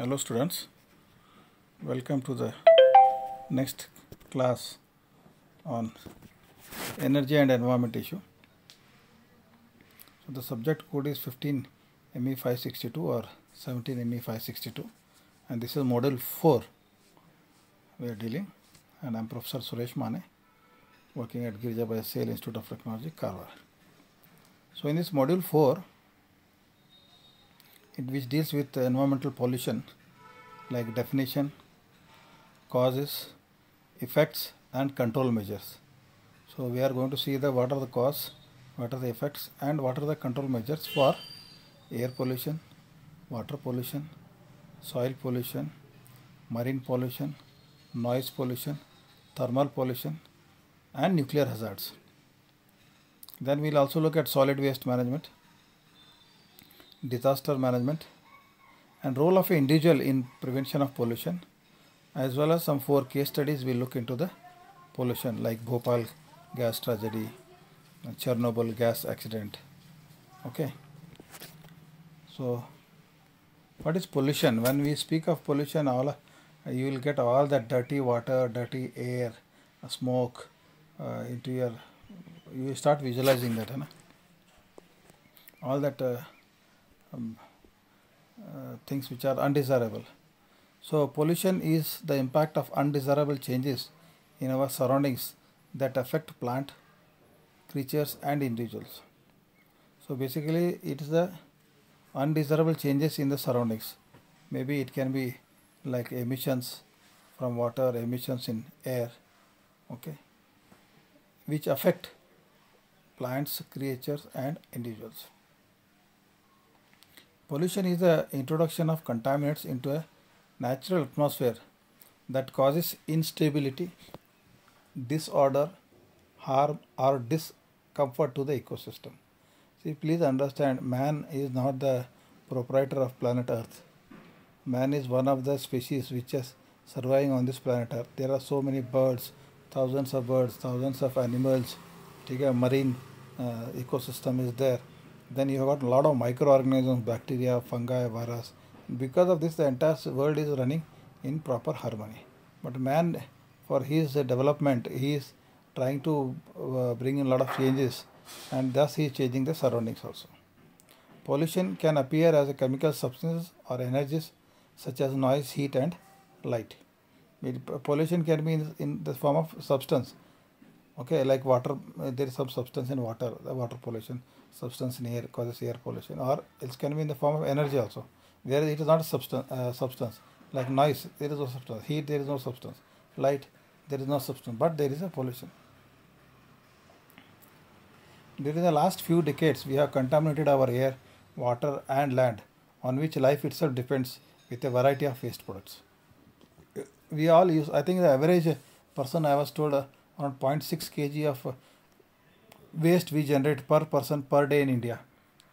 Hello students, welcome to the next class on energy and environment issue. So the subject code is 15ME562 or 17ME562 and this is module 4 we are dealing, and I am Professor Suresh Mane working at Girjabai Sale Institute of Technology, Karwar. So in this module 4, which deals with environmental pollution, like definition, causes, effects and control measures. So we are going to see what are the cause, what are the effects and what are the control measures for air pollution, water pollution, soil pollution, marine pollution, noise pollution, thermal pollution and nuclear hazards. Then we will also look at solid waste management, disaster management and role of an individual in prevention of pollution, as well as some 4 case studies we look into the pollution, like Bhopal gas tragedy, Chernobyl gas accident. Okay. So what is pollution? When we speak of pollution, you will get all that dirty water, dirty air, smoke into your, you start visualizing that, all that things which are undesirable. So pollution is the impact of undesirable changes in our surroundings that affect plant, creatures and individuals. So basically it is the undesirable changes in the surroundings. Maybe it can be like emissions from water, emissions in air, okay, which affect plants, creatures and individuals. Pollution is the introduction of contaminants into a natural atmosphere that causes instability, disorder, harm or discomfort to the ecosystem. See, please understand, man is not the proprietor of planet Earth. Man is one of the species which is surviving on this planet Earth. There are so many birds, thousands of animals, marine ecosystem is there. Then you have got a lot of microorganisms, bacteria, fungi, virus. Because of this, the entire world is running in proper harmony. But man, for his development, he is trying to bring in a lot of changes, and thus he is changing the surroundings also. Pollution can appear as a chemical substances or energies such as noise, heat and light. Pollution can be in the form of substance. Okay, like water, there is some substance in water, the water pollution, substance in air causes air pollution, or it can be in the form of energy also, where it is not a substance, like noise, there is no substance, heat, there is no substance, light, there is no substance, but there is a pollution. During the last few decades, we have contaminated our air, water and land, on which life itself depends, with a variety of waste products. We all use, I think the average person, I was told, around 0.6 kg of waste we generate per person per day in India.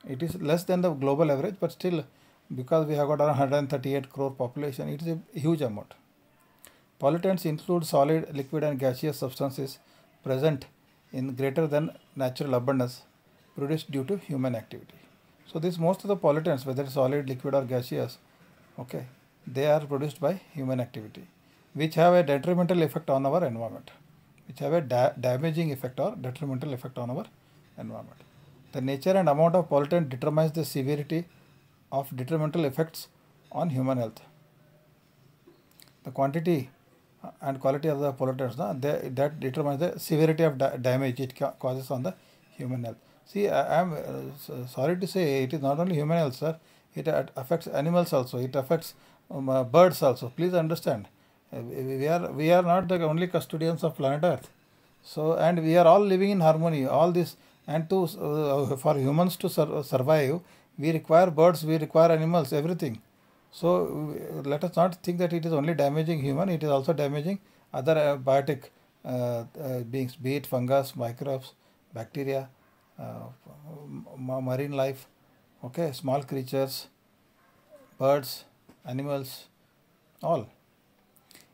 It is less than the global average, but still, because we have got around 138 crore population, it is a huge amount. Pollutants include solid, liquid and gaseous substances present in greater than natural abundance produced due to human activity. So this most of the pollutants, whether solid, liquid or gaseous, okay, they are produced by human activity, which have a detrimental effect on our environment, which have a damaging effect or detrimental effect on our environment. The nature and amount of pollutant determines the severity of detrimental effects on human health. The quantity and quality of the pollutants, that determines the severity of damage it causes on the human health. See, I am sorry to say, it is not only human health, sir. It affects animals also. It affects birds also. Please understand. We are not the only custodians of planet Earth. So, and we are all living in harmony. All this, and to for humans to survive, we require birds, we require animals, everything. So let us not think that it is only damaging human. It is also damaging other biotic beings, be it fungus, microbes, bacteria, marine life, okay, small creatures, birds, animals, all.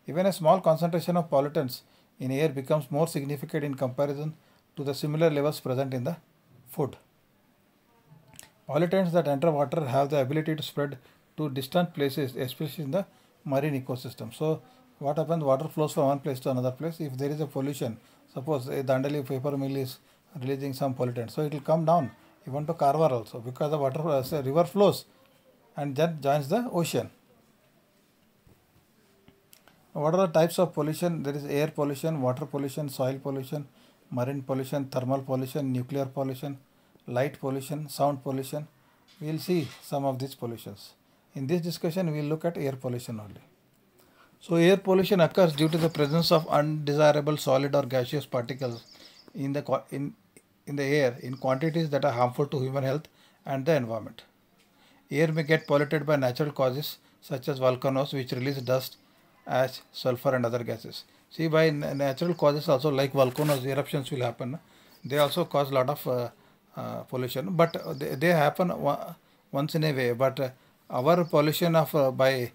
Even a small concentration of pollutants in air becomes more significant in comparison to the similar levels present in the food. Pollutants that enter water have the ability to spread to distant places, especially in the marine ecosystem. So what happens? Water flows from one place to another place. If there is a pollution, suppose a Dandeli paper mill is releasing some pollutant, so it will come down even to Karwar also, because the water river flows and then joins the ocean. What are the types of pollution? There is air pollution, water pollution, soil pollution, marine pollution, thermal pollution, nuclear pollution, light pollution, sound pollution. We will see some of these pollutions. In this discussion, we will look at air pollution only. So air pollution occurs due to the presence of undesirable solid or gaseous particles in the air in quantities that are harmful to human health and the environment. Air may get polluted by natural causes such as volcanoes, which release dust, ash, sulfur and other gases. See, by natural causes also, like volcanoes, eruptions will happen. They also cause a lot of pollution, but they happen once in a way. But our pollution of by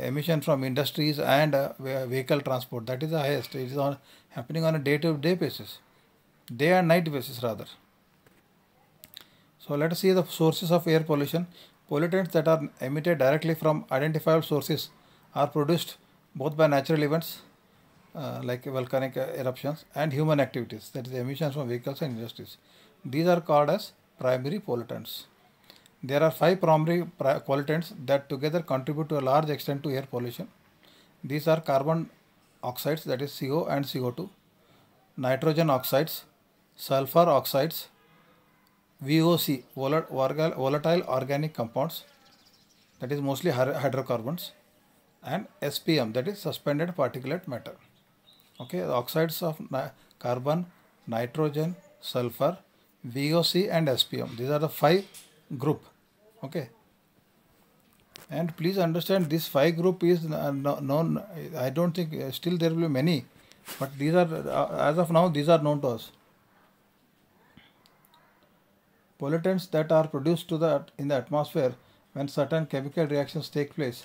emission from industries and vehicle transport, that is the highest. It is happening on a day-to-day basis, day and night basis rather. So let us see the sources of air pollution. Pollutants that are emitted directly from identifiable sources are produced both by natural events like volcanic eruptions and human activities, that is emissions from vehicles and industries. These are called as primary pollutants. There are 5 primary pollutants that together contribute to a large extent to air pollution. These are carbon oxides, that is CO and CO2, nitrogen oxides, sulfur oxides, VOC, volatile organic compounds, that is mostly hydrocarbons, and SPM, that is suspended particulate matter. Okay, the oxides of carbon, nitrogen, sulfur, VOC and SPM. These are the 5 group. Okay, and please understand this 5 group is known. I don't think still there will be many, but these are as of now these are known to us. Pollutants that are produced in the atmosphere when certain chemical reactions take place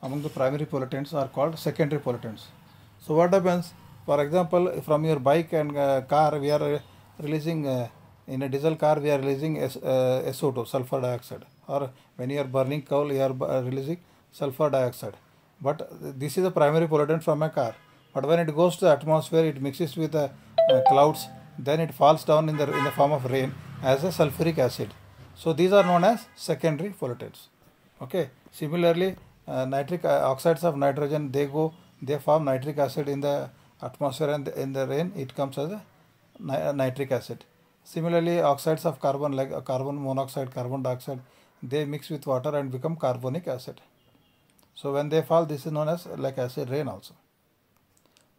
among the primary pollutants are called secondary pollutants. So what happens? For example, from your bike and car, we are releasing in a diesel car we are releasing SO2, sulfur dioxide, or when you are burning coal you are releasing sulfur dioxide. But this is a primary pollutant from a car. But when it goes to the atmosphere, it mixes with the clouds, then it falls down in the form of rain as a sulfuric acid. So these are known as secondary pollutants. Okay. Similarly, nitric oxides of nitrogen, they form nitric acid in the atmosphere, and in the rain it comes as a nitric acid. Similarly, oxides of carbon like carbon monoxide, carbon dioxide, they mix with water and become carbonic acid. So when they fall, this is known as like acid rain also.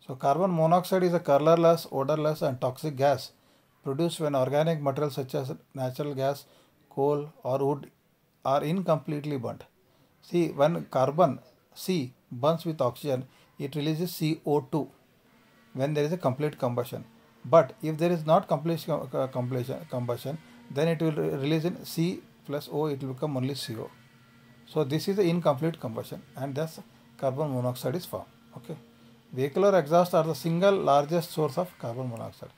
So carbon monoxide is a colorless, odorless and toxic gas produced when organic materials such as natural gas, coal or wood are incompletely burnt. See, when carbon C burns with oxygen, it releases CO2 when there is a complete combustion. But if there is not complete combustion, then it will release in C plus O, it will become only CO. So this is the incomplete combustion, and thus carbon monoxide is formed. Okay. Vehicular exhaust are the single largest source of carbon monoxide.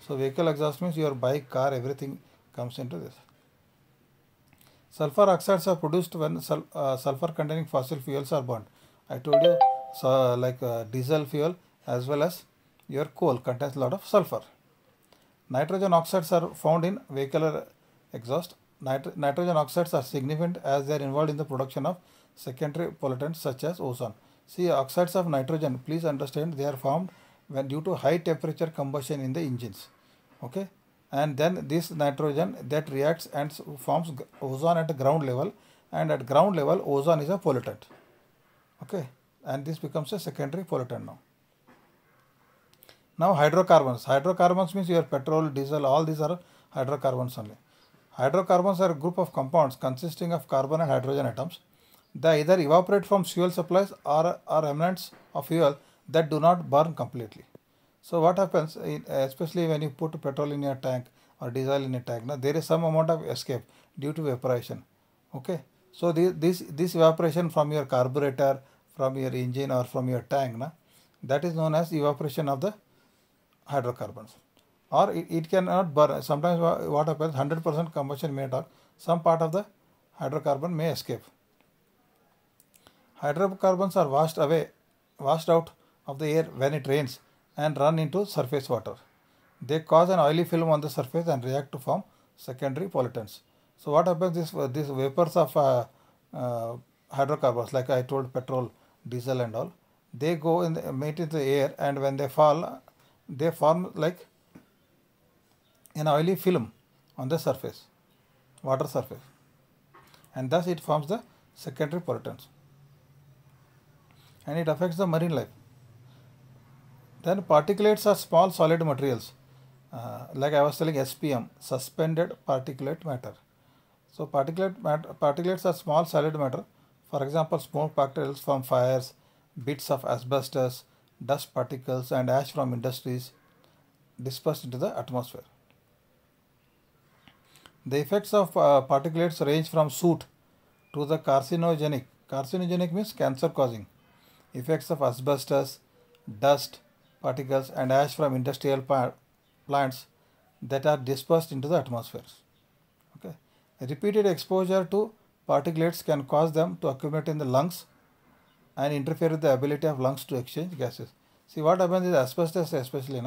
So vehicle exhaust means your bike, car, everything comes into this. Sulfur oxides are produced when sulfur containing fossil fuels are burnt. I told you, so like diesel fuel as well as your coal contains a lot of sulfur. Nitrogen oxides are found in vehicular exhaust. Nitrogen oxides are significant as they are involved in the production of secondary pollutants such as ozone. See, oxides of nitrogen, please understand, they are formed when due to high temperature combustion in the engines. Okay, and then this nitrogen that reacts and forms ozone at ground level, and at ground level ozone is a pollutant. Okay, and this becomes a secondary pollutant now. Now hydrocarbons. Hydrocarbons means your petrol, diesel, all these are hydrocarbons only. Hydrocarbons are a group of compounds consisting of carbon and hydrogen atoms. They either evaporate from fuel supplies or are remnants of fuel that do not burn completely. So what happens, especially when you put petrol in your tank or diesel in a tank, now there is some amount of escape due to evaporation. Okay, so this evaporation from your carburetor, from your engine or from your tank, that is known as evaporation of the hydrocarbons. Or it cannot burn. Sometimes what happens, 100% combustion may not, some part of the hydrocarbon may escape. Hydrocarbons are washed out of the air when it rains and run into surface water. They cause an oily film on the surface and react to form secondary pollutants. So what happens is these vapors of hydrocarbons, like I told, petrol, diesel and all, they go in meet into the air, and when they fall, they form like an oily film on the surface, water surface, and thus it forms the secondary pollutants, and it affects the marine life. Then particulates are small solid materials, like I was telling, SPM, suspended particulate matter. So particulates are small solid matter. For example, smoke particles from fires, bits of asbestos, dust particles and ash from industries dispersed into the atmosphere. The effects of particulates range from soot to the carcinogenic. Carcinogenic means cancer causing. Effects of asbestos, dust particles and ash from industrial plants that are dispersed into the atmosphere. Okay. Repeated exposure to particulates can cause them to accumulate in the lungs and interfere with the ability of lungs to exchange gases. See, what happens is asbestos, especially,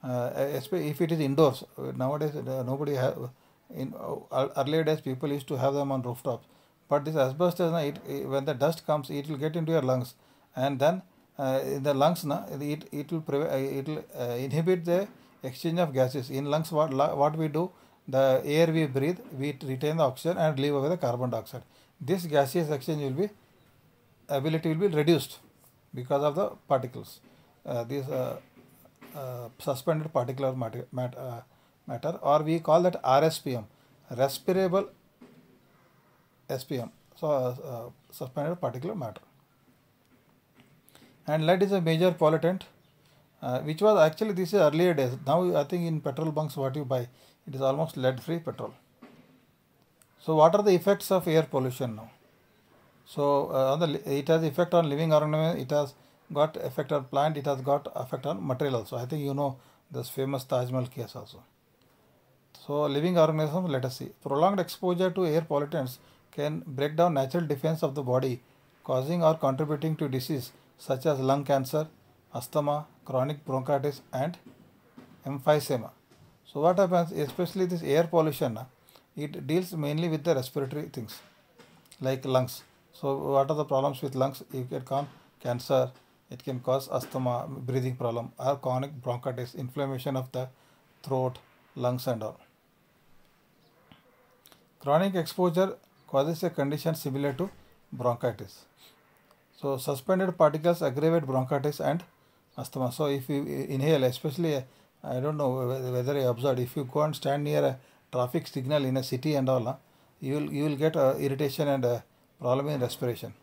if it is indoors. Nowadays nobody have. In earlier days, people used to have them on rooftops. But this asbestos, when the dust comes, it will get into your lungs, and then in the lungs, it will inhibit the exchange of gases. In lungs, what we do, the air we breathe, we retain the oxygen and leave away the carbon dioxide. This gaseous exchange ability will be reduced because of the particles. These suspended particular matter, or we call that RSPM, respirable SPM, so suspended particulate matter. And lead is a major pollutant, which was actually, this is earlier days. Now I think in petrol bunks what you buy, it is almost lead-free petrol. So what are the effects of air pollution now? So it has effect on living organisms, it has got effect on plant, it has got effect on material also. I think you know this famous Taj Mahal case also. So living organisms, let us see. Prolonged exposure to air pollutants can break down natural defense of the body, causing or contributing to disease such as lung cancer, asthma, chronic bronchitis and emphysema. So what happens, especially this air pollution, it deals mainly with the respiratory things like lungs. So what are the problems with lungs? It can cause cancer, it can cause asthma, breathing problem, or chronic bronchitis, inflammation of the throat, lungs and all. Chronic exposure causes a condition similar to bronchitis. So suspended particles aggravate bronchitis and asthma. So if you inhale, especially, I don't know whether I observed, if you go and stand near a traffic signal in a city and all, you will get irritation and problem in respiration.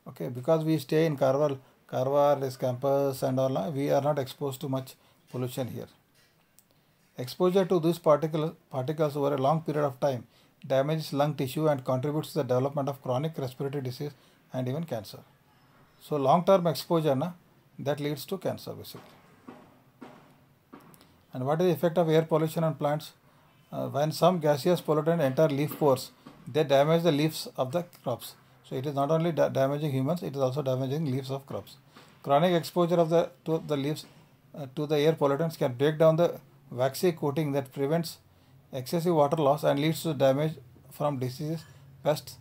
Okay, because we stay in Karwar, this campus and all, we are not exposed to much pollution here. Exposure to these particles over a long period of time damages lung tissue and contributes to the development of chronic respiratory disease and even cancer. So long-term exposure, that leads to cancer basically. And what is the effect of air pollution on plants? When some gaseous pollutant enter leaf pores, they damage the leaves of the crops. So it is not only damaging humans, it is also damaging leaves of crops. Chronic exposure to the leaves to the air pollutants can break down the waxy coating that prevents excessive water loss and leads to damage from diseases, pests,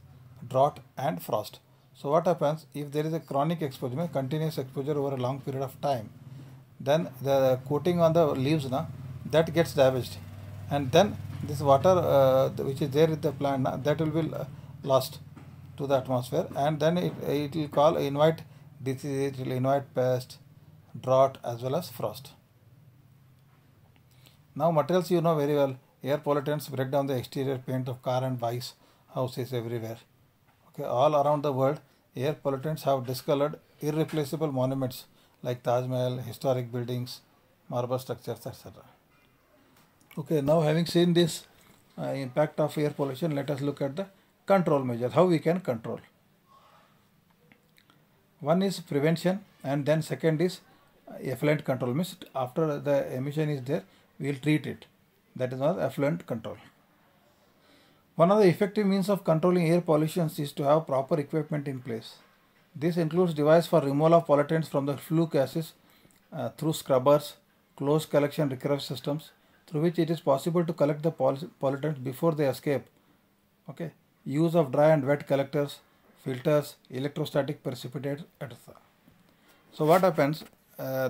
drought and frost. So what happens if there is a chronic exposure, continuous exposure over a long period of time, then the coating on the leaves that gets damaged, and then this water which is there in the plant that will be lost to the atmosphere, and then it will invite disease, it will invite pest, drought as well as frost. Now materials you know very well. Air pollutants break down the exterior paint of car and bikes, houses everywhere. Okay, all around the world, air pollutants have discolored irreplaceable monuments like Taj Mahal, historic buildings, marble structures, etc. Okay, now having seen this impact of air pollution, let us look at the control measures, how we can control. One is prevention, and then second is effluent control, means after the emission is there, we will treat it. That is not effluent control. One of the effective means of controlling air pollution is to have proper equipment in place. This includes device for removal of pollutants from the flue gases through scrubbers, closed collection recovery systems, through which it is possible to collect the pollutants before they escape. Okay. Use of dry and wet collectors, filters, electrostatic precipitates, etc. So what happens?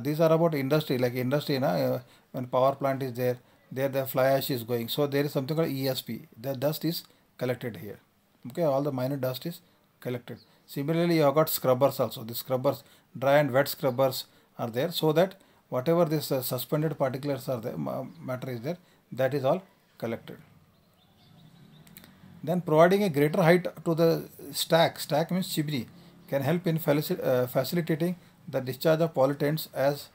These are about industry, like industry, when power plant is there, the fly ash is going. So there is something called ESP. The dust is collected here. Okay, all the minor dust is collected. Similarly, you have got scrubbers also. The scrubbers, dry and wet scrubbers are there, so that whatever this suspended particulates are there, matter is there, that is all collected. Then providing a greater height to the stack means chimney, can help in facilitating the discharge of pollutants as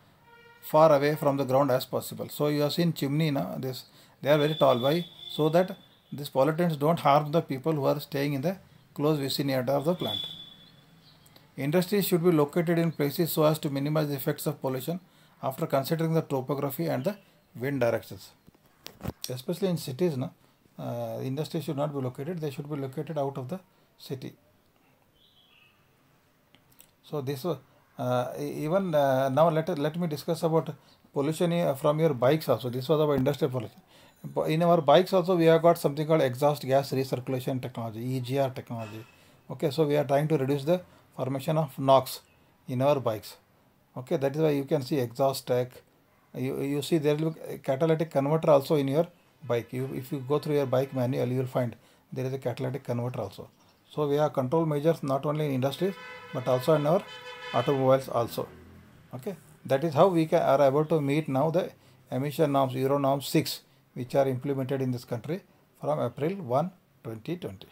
far away from the ground as possible. So you have seen chimney, they are very tall. Why? So that these pollutants don't harm the people who are staying in the close vicinity of the plant. Industries should be located in places so as to minimize the effects of pollution after considering the topography and the wind directions. Especially in cities, industries should not be located, they should be located out of the city. So this even now let me discuss about pollution from your bikes also. This was about industrial pollution. In our bikes also we have got something called exhaust gas recirculation technology, EGR technology. Okay, so we are trying to reduce the formation of NOx in our bikes. Okay, that is why you can see exhaust tech. You see there will be a catalytic converter also in your bike. If you go through your bike manual, you will find there is a catalytic converter also. So we have control measures not only in industries but also in our automobiles also. Okay, that is how we are able to meet now the emission norms, Euro norm 6, which are implemented in this country from April 1, 2020.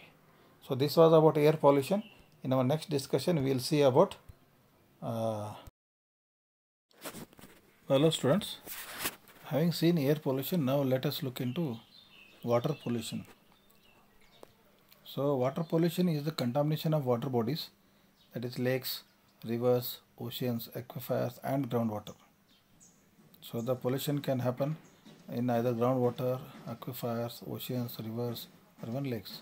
So this was about air pollution. In our next discussion, we will see about hello students. Having seen air pollution, now let us look into water pollution. So water pollution is the contamination of water bodies, that is lakes, rivers, oceans, aquifers and groundwater. So the pollution can happen in either groundwater, aquifers, oceans, rivers or even lakes.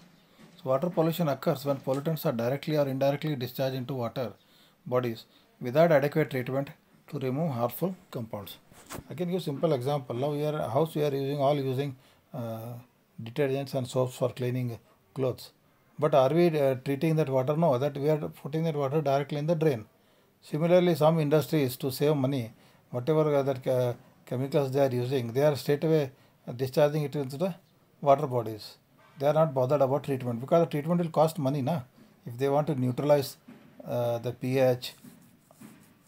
So water pollution occurs when pollutants are directly or indirectly discharged into water bodies without adequate treatment to remove harmful compounds. I can give simple example. Now we are using detergents and soaps for cleaning clothes. But are we treating that water? No, that we are putting that water directly in the drain. Similarly, some industries, to save money, whatever that chemicals they are using, they are straight away discharging it into the water bodies. They are not bothered about treatment, because the treatment will cost money, if they want to neutralize the pH,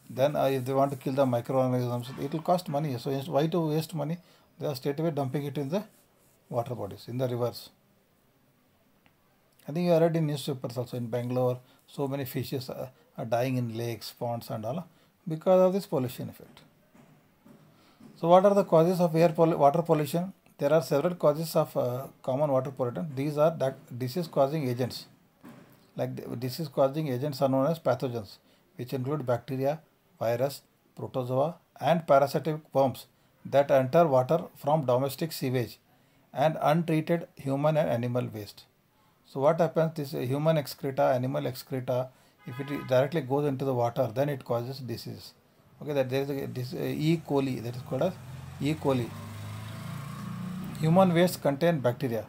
then if they want to kill the microorganisms, it will cost money. So why to waste money? They are straight away dumping it in the water bodies, in the rivers. I think you read in newspapers also in Bangalore, so many fishes are dying in lakes, ponds and all because of this pollution effect. So what are the causes of water pollution? There are several causes of common water pollutant. These are disease causing agents. Like disease causing agents are known as pathogens, which include bacteria, virus, protozoa and parasitic worms that enter water from domestic sewage and untreated human and animal waste. So what happens, this human excreta, animal excreta, if it directly goes into the water, then it causes disease. Okay, that there is E. coli, that is called as E. coli. Human waste contain bacteria.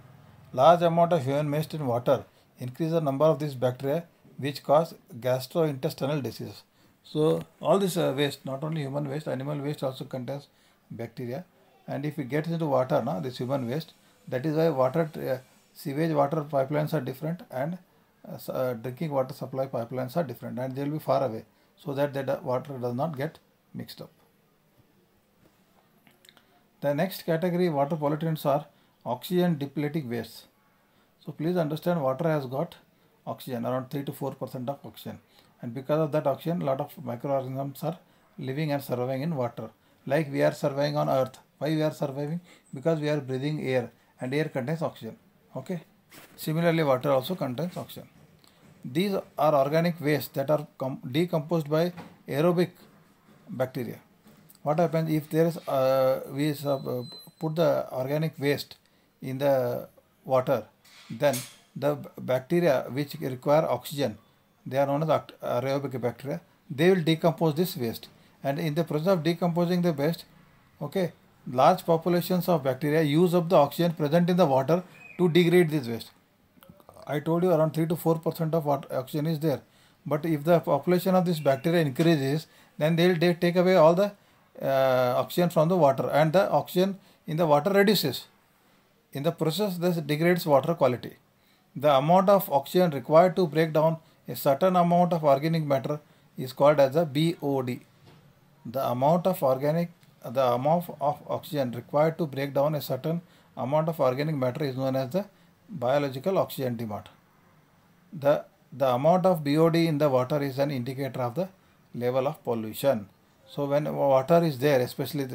Large amount of human waste in water increase the number of these bacteria which cause gastrointestinal diseases. So all this waste, not only human waste, animal waste also contains bacteria, and if it gets into water, this human waste, that is why sewage water pipelines are different and drinking water supply pipelines are different, and they will be far away, so that the water does not get mixed up. The next category water pollutants are oxygen depleting wastes. So please understand, water has got oxygen, around 3 to 4% of oxygen, and because of that oxygen, a lot of microorganisms are living and surviving in water. Like we are surviving on earth. Why we are surviving? Because we are breathing air, and air contains oxygen. Okay. Similarly, water also contains oxygen. These are organic waste that are decomposed by aerobic bacteria. What happens if there is we put the organic waste in the water, then the bacteria which require oxygen, they are known as aerobic bacteria. They will decompose this waste, and in the process of decomposing the waste, okay, large populations of bacteria use up the oxygen present in the water to degrade this waste. I told you around 3 to 4% of what oxygen is there. But if the population of this bacteria increases, then they take away all the oxygen from the water, and the oxygen in the water reduces. In the process, this degrades water quality. The amount of oxygen required to break down a certain amount of organic matter is called as a BOD. The amount of oxygen required to break down a certain amount of organic matter is known as the biological oxygen demand. The amount of BOD in the water is an indicator of the level of pollution. So when water is there, especially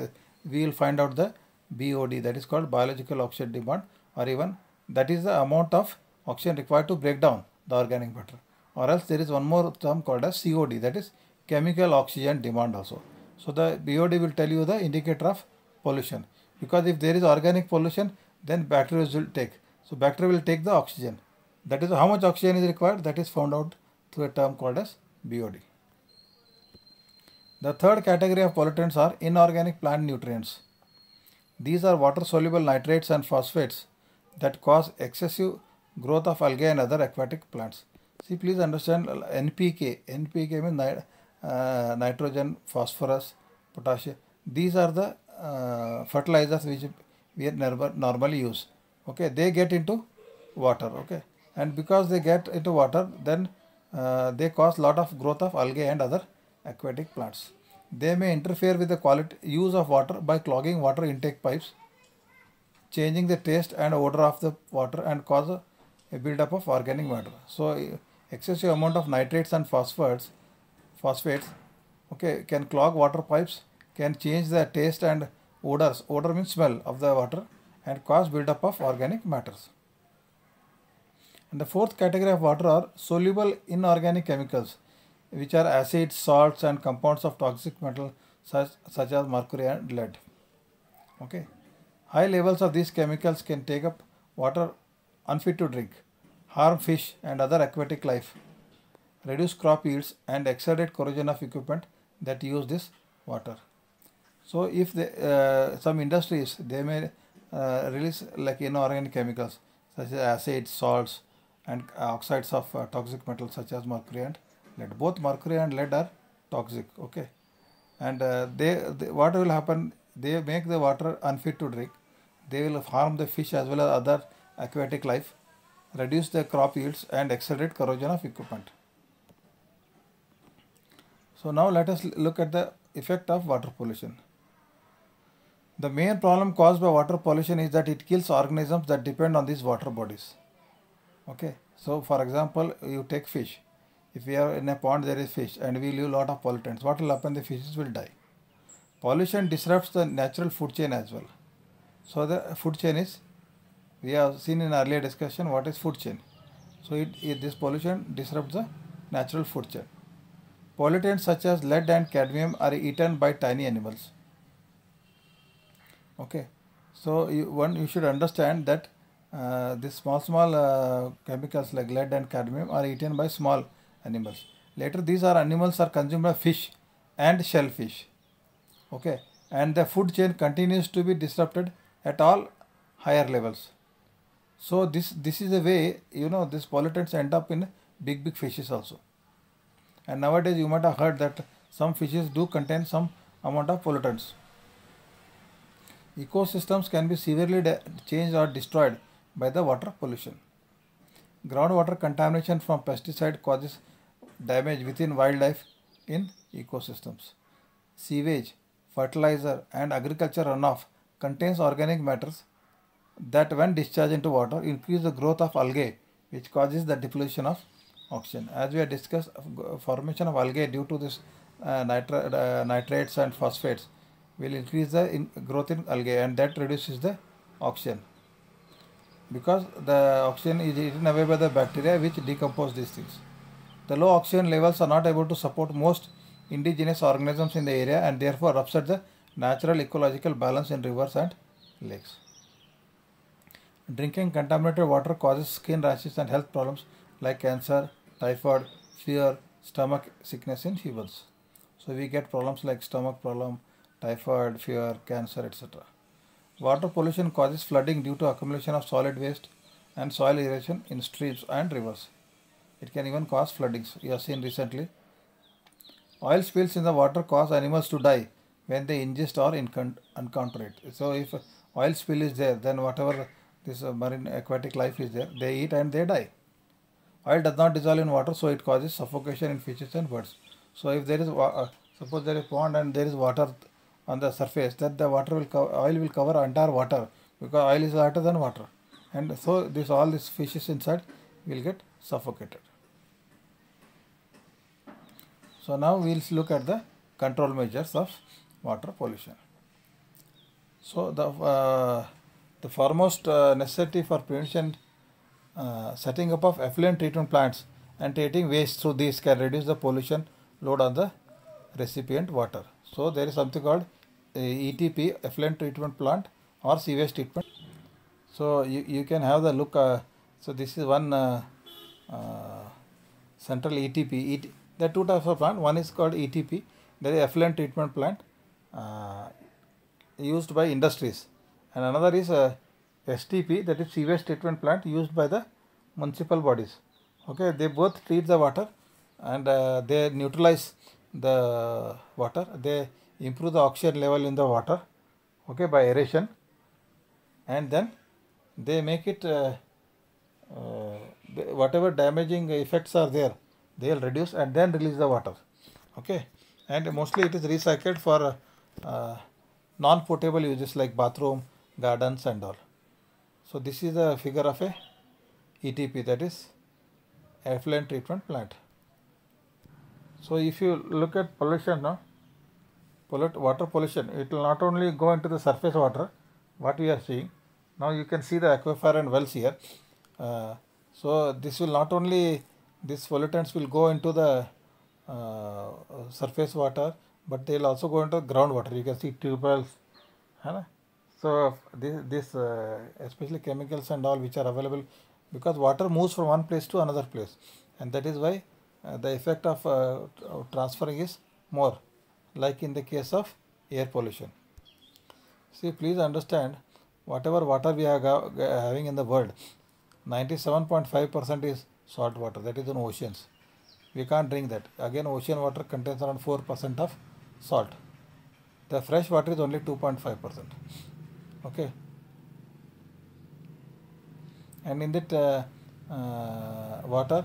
we will find out the BOD, that is called biological oxygen demand, or even that is the amount of oxygen required to break down the organic matter. Or else there is one more term called as COD, that is chemical oxygen demand also. So the BOD will tell you the indicator of pollution, because if there is organic pollution, then bacteria will take. So bacteria will take the oxygen. That is how much oxygen is required, that is found out through a term called as BOD. The third category of pollutants are inorganic plant nutrients. These are water-soluble nitrates and phosphates that cause excessive growth of algae and other aquatic plants. See, please understand NPK. NPK means nitrogen, phosphorus, potassium. These are the fertilizers which we normally use. Okay, they get into water. Okay, and because they get into water, then they cause lot of growth of algae and other aquatic plants. They may interfere with the use of water by clogging water intake pipes, changing the taste and odor of the water, and cause a buildup of organic matter. So excessive amount of nitrates and phosphates, okay, can clog water pipes, can change the taste and odors. Odor means smell of the water, and cause buildup of organic matters. And the fourth category of water are soluble inorganic chemicals, which are acids, salts, and compounds of toxic metal such as mercury and lead. Okay, high levels of these chemicals can take up water unfit to drink, harm fish and other aquatic life, reduce crop yields, and accelerate corrosion of equipment that use this water. So if some industries, they may release like inorganic chemicals such as acids, salts, and oxides of toxic metals such as mercury and lead. Both mercury and lead are toxic. Okay, and what will happen? They make the water unfit to drink. They will harm the fish as well as other aquatic life, reduce the crop yields, and accelerate corrosion of equipment. So now let us look at the effect of water pollution. The main problem caused by water pollution is that it kills organisms that depend on these water bodies. Okay, so for example, you take fish. If we are in a pond, there is fish, and we leave a lot of pollutants. What will happen? The fishes will die. Pollution disrupts the natural food chain as well. So the food chain is, we have seen in earlier discussion what is food chain. So this pollution disrupts the natural food chain. Pollutants such as lead and cadmium are eaten by tiny animals. Okay, so you should understand that these small chemicals like lead and cadmium are eaten by small animals. Later these animals are consumed by fish and shellfish. Okay, and the food chain continues to be disrupted at all higher levels. So this is the way, these pollutants end up in big fishes also. And nowadays you might have heard that some fishes do contain some amount of pollutants. Ecosystems can be severely changed or destroyed by the water pollution. Groundwater contamination from pesticide causes damage within wildlife in ecosystems. Sewage, fertilizer, and agriculture runoff contains organic matters that, when discharged into water, increase the growth of algae, which causes the depletion of oxygen. As we have discussed, formation of algae due to this nitrates and phosphates will increase the growth in algae, and that reduces the oxygen, because the oxygen is eaten away by the bacteria which decompose these things. The low oxygen levels are not able to support most indigenous organisms in the area, and therefore upset the natural ecological balance in rivers and lakes. Drinking contaminated water causes skin rashes and health problems like cancer, typhoid, fever, stomach sickness in humans. So we get problems like stomach problem, typhoid, fever, cancer, etc. Water pollution causes flooding due to accumulation of solid waste and soil erosion in streams and rivers. It can even cause floodings. You have seen recently. Oil spills in the water cause animals to die when they ingest or encounter it. So if oil spill is there, then whatever this marine aquatic life is there, they eat and they die. Oil does not dissolve in water, so it causes suffocation in fishes and birds. So if there is, suppose there is pond and there is water on the surface, that the oil will cover entire water, because oil is lighter than water, and so all these fishes inside will get suffocated. So now we will look at the control measures of water pollution. So the foremost necessity for prevention, setting up of effluent treatment plants and treating waste through these can reduce the pollution load on the recipient water. So there is something called ETP, effluent treatment plant, or sewage treatment. So you can have the look. So this is one central ETP. There are two types of plant. One is called ETP, that is effluent treatment plant used by industries, and another is STP, that is sewage treatment plant used by the municipal bodies. Okay, they both treat the water and they neutralize the water. They improve the oxygen level in the water, okay, by aeration, and then they make it whatever damaging effects are there, they will reduce and then release the water. Okay, and mostly it is recycled for non-potable uses like bathroom, gardens and all. So this is the figure of a ETP, that is effluent treatment plant. So if you look at pollution now, water pollution, it will not only go into the surface water, what we are seeing. Now you can see the aquifer and wells here. So this will not only, these pollutants will go into the surface water, but they will also go into groundwater. You can see tube wells. So this especially chemicals and all which are available, because water moves from one place to another place, and that is why the effect of transferring is more, like in the case of air pollution. See, please understand, whatever water we are having in the world, 97.5% is salt water, that is in oceans. We can't drink that. Again, ocean water contains around 4% of salt. The fresh water is only 2.5%. Okay. And in that water,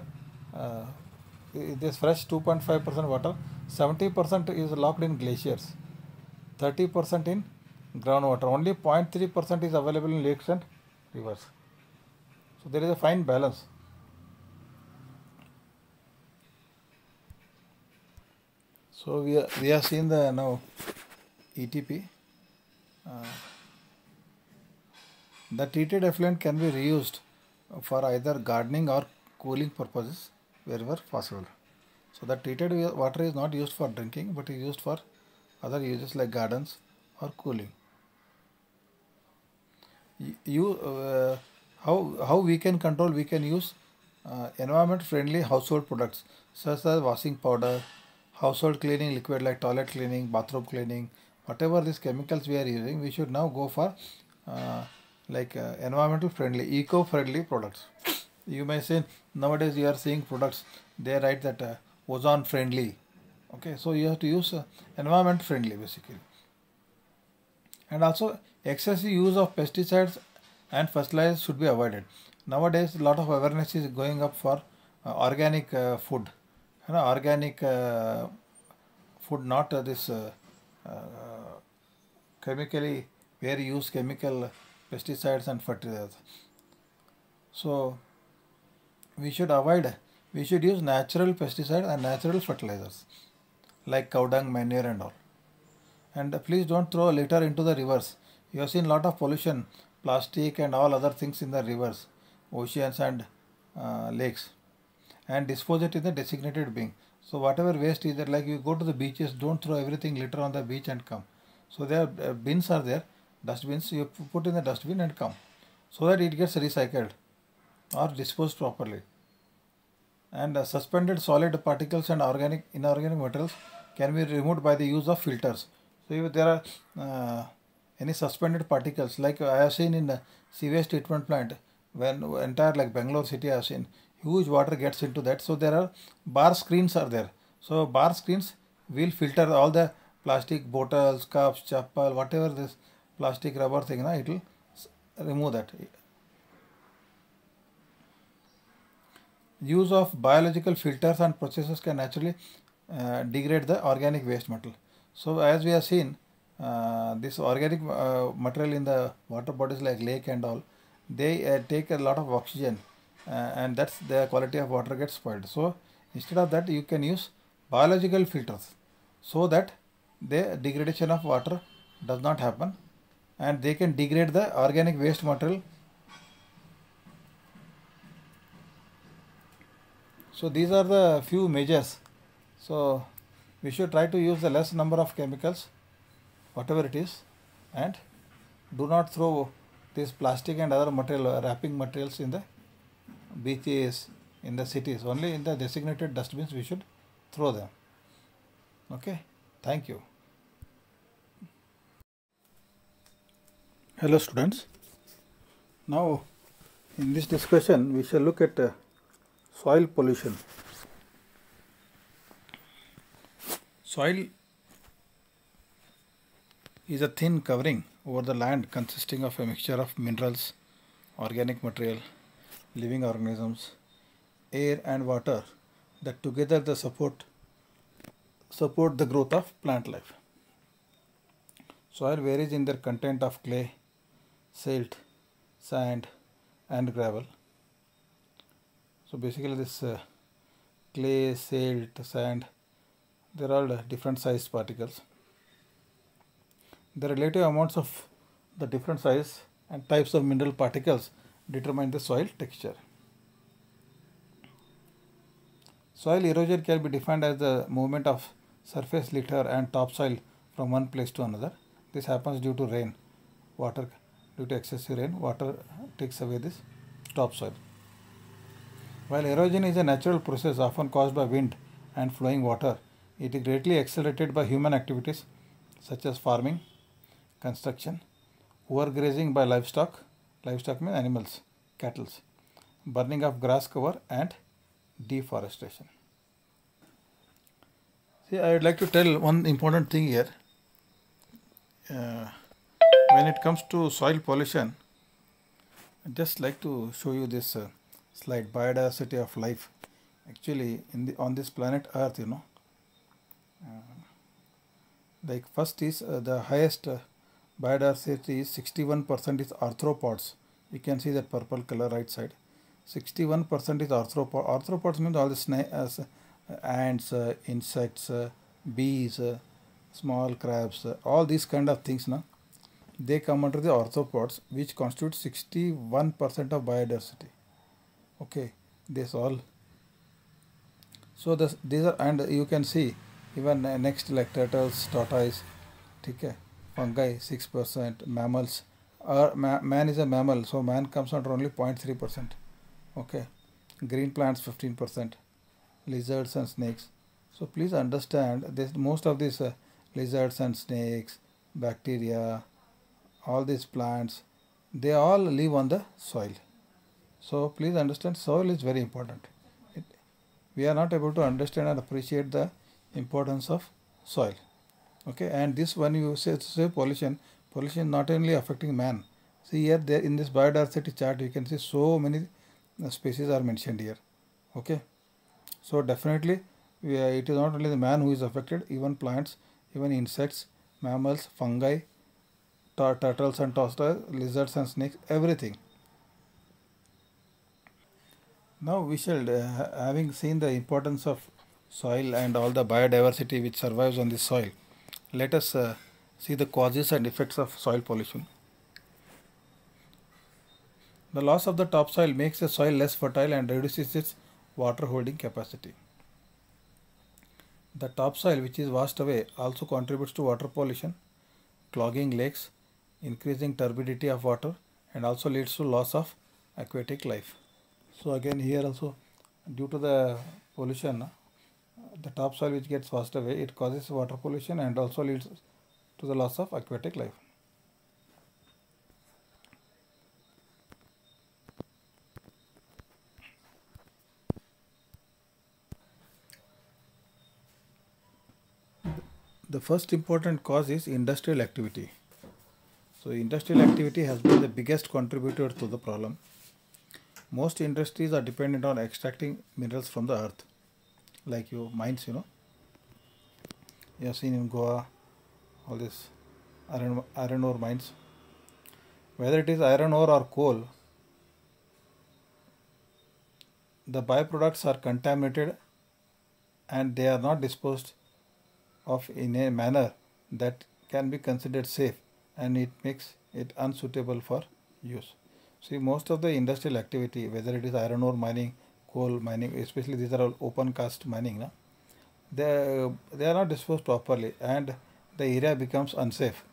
this fresh 2.5% water, 70% is locked in glaciers, 30% in groundwater, only 0.3% is available in lakes and rivers. So there is a fine balance. So we have seen the now ETP. The treated effluent can be reused for either gardening or cooling purposes wherever possible. So the treated water is not used for drinking, but is used for other uses like gardens or cooling. How we can control? We can use environment friendly household products such as washing powder, household cleaning liquid like toilet cleaning, bathroom cleaning. Whatever these chemicals we are using, we should now go for environmental friendly, eco friendly products. You may say nowadays you are seeing products, they write that ozone friendly. Okay, so you have to use environment friendly basically. And also excessive use of pesticides and fertilizers should be avoided. Nowadays a lot of awareness is going up for organic food. Organic food, not this chemically, where you use chemical pesticides and fertilizers. So we should use natural pesticides and natural fertilizers like cow dung, manure and all. And please don't throw litter into the rivers. You have seen lot of pollution, plastic and all other things in the rivers, oceans and lakes, and dispose it in the designated bin. So whatever waste is there, like you go to the beaches, don't throw everything litter on the beach and come. So there bins are there, dustbins, you put in the dustbin and come, so that it gets recycled or disposed properly. And suspended solid particles and inorganic materials can be removed by the use of filters. So if there are any suspended particles, like I have seen in the sewage treatment plant, when entire like Bangalore city I have seen, huge water gets into that. So there are bar screens are there. So bar screens will filter all the plastic bottles, cups, chappal, whatever this plastic rubber thing, it will remove that. Use of biological filters and processes can naturally degrade the organic waste material. So as we have seen, this organic material in the water bodies like lake and all, they take a lot of oxygen, and that's the quality of water gets spoiled. So instead of that, you can use biological filters so that the degradation of water does not happen, and they can degrade the organic waste material. So these are the few measures. So we should try to use the less number of chemicals, whatever it is, and do not throw this plastic and other material wrapping materials in the beaches, in the cities. Only in the designated dustbins we should throw them. Okay, thank you. Hello students. Now in this discussion we shall look at soil pollution. Soil is a thin covering over the land consisting of a mixture of minerals, organic material, living organisms, air and water that together they support the growth of plant life. Soil varies in their content of clay, silt, sand and gravel. So basically this clay, silt, sand, they are all different sized particles. The relative amounts of the different size and types of mineral particles determine the soil texture. Soil erosion can be defined as the movement of surface litter and topsoil from one place to another. This happens due to rain, water, due to excessive rain, water takes away this topsoil. While erosion is a natural process often caused by wind and flowing water, it is greatly accelerated by human activities such as farming, construction, overgrazing by livestock means animals, cattle, burning of grass cover and deforestation. See, I would like to tell one important thing here. When it comes to soil pollution, I'd just like to show you this slide, biodiversity of life. Actually, on this planet Earth, like first is the highest biodiversity is 61% is arthropods. You can see that purple color right side. 61% is arthropods. Arthropods means all the ants, insects, bees, small crabs, all these kind of things. They come under the arthropods, which constitute 61% of biodiversity. Okay, this all. So these are, and you can see even next like turtles, tortoise, okay, fungi 6%, mammals. Man is a mammal, so man comes under only 0.3%. Okay, green plants 15%, lizards and snakes. So please understand this. Most of these lizards and snakes, bacteria, all these plants, they all live on the soil. So please understand, soil is very important. We are not able to understand and appreciate the importance of soil. Okay, and this when you say pollution not only affecting man. See here, there in this biodiversity chart you can see so many species are mentioned here. Okay, so definitely it is not only the man who is affected, even plants, even insects, mammals, fungi, turtles and tortoises, lizards and snakes, everything. Now we shall, having seen the importance of soil and all the biodiversity which survives on this soil, let us see the causes and effects of soil pollution. The loss of the topsoil makes the soil less fertile and reduces its water holding capacity. The topsoil which is washed away also contributes to water pollution, clogging lakes, increasing turbidity of water, and also leads to loss of aquatic life. So again here also due to the pollution, the topsoil which gets washed away, it causes water pollution and also leads to the loss of aquatic life. The first important cause is industrial activity. So industrial activity has been the biggest contributor to the problem. Most industries are dependent on extracting minerals from the earth, like your mines, you have seen in Goa, all these iron ore mines. Whether it is iron ore or coal, the byproducts are contaminated and they are not disposed of in a manner that can be considered safe, and it makes it unsuitable for use. See, most of the industrial activity, whether it is iron ore mining, coal mining, especially these are all open cast mining, they are not disposed properly and the area becomes unsafe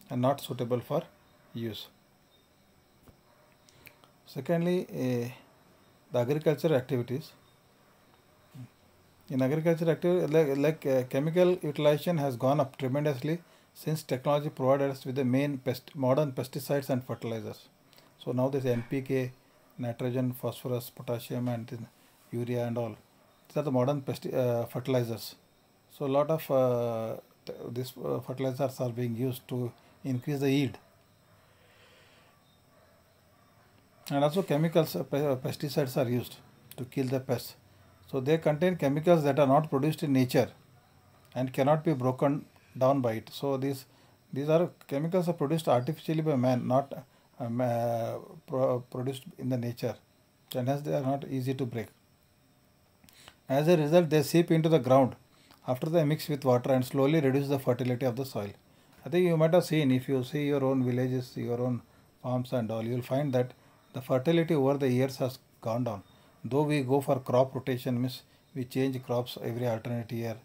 and not suitable for use. Secondly, the agriculture activities. In agriculture activity, chemical utilization has gone up tremendously since technology provided us with the main modern pesticides and fertilizers. So now this NPK, nitrogen, phosphorus, potassium, and urea and all. These are the modern fertilizers. So a lot of these fertilizers are being used to increase the yield. And also chemicals, pesticides are used to kill the pests. So they contain chemicals that are not produced in nature and cannot be broken down by it. So these are chemicals are produced artificially by man, not produced in the nature, and hence they are not easy to break. As a result, they seep into the ground after they mix with water and slowly reduce the fertility of the soil. I think you might have seen, if you see your own villages, your own farms and all, you will find that the fertility over the years has gone down. Though we go for crop rotation, means we change crops every alternate year,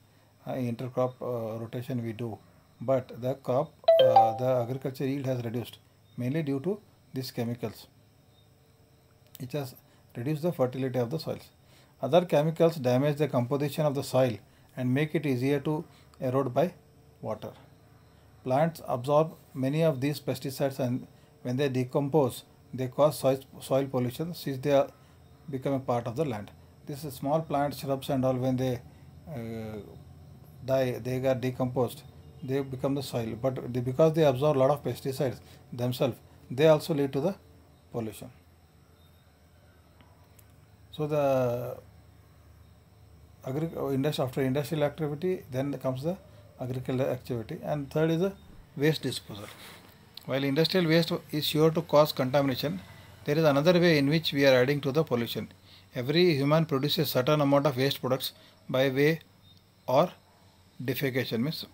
intercrop rotation we do, but the agriculture yield has reduced mainly due to these chemicals, which has reduced the fertility of the soils. Other chemicals damage the composition of the soil and make it easier to erode by water. Plants absorb many of these pesticides, and when they decompose, they cause soil pollution since they become a part of the land. These small plants, shrubs and all, when they die, they get decomposed, they become the soil. But because they absorb a lot of pesticides themselves, they also lead to the pollution. So the after industrial activity, then comes the agricultural activity, and third is the waste disposal. While industrial waste is sure to cause contamination, there is another way in which we are adding to the pollution. Every human produces certain amount of waste products by way or defecation, means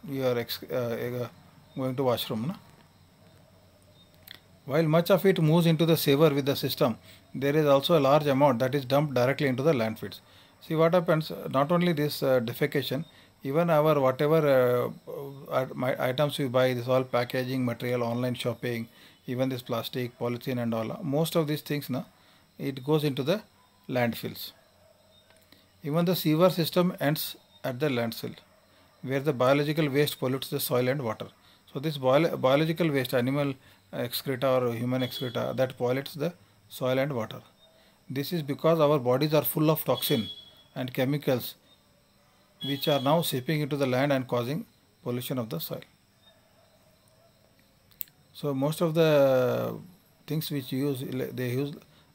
you are going to washroom. No? While much of it moves into the sewer with the system, there is also a large amount that is dumped directly into the landfills. See what happens, not only this defecation, even our whatever items we buy, this all packaging material, online shopping, even this plastic, polythene and all, most of these things, it goes into the landfills. Even the sewer system ends at the landfill, where the biological waste pollutes the soil and water. So this biological waste, animal excreta or human excreta, that pollutes the soil and water. This is because our bodies are full of toxin and chemicals which are now seeping into the land and causing pollution of the soil. So most of the things which they use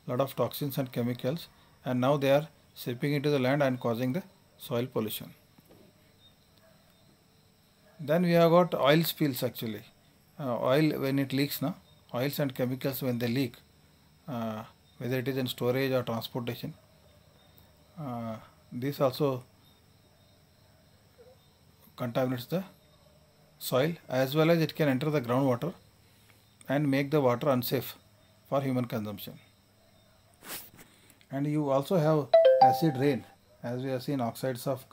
a lot of toxins and chemicals, and now they are seeping into the land and causing the soil pollution. Then we have got oil spills actually. Oil when it leaks, oils and chemicals when they leak, whether it is in storage or transportation, this also contaminates the soil, as well as it can enter the groundwater and make the water unsafe for human consumption. And you also have acid rain, as we have seen, oxides of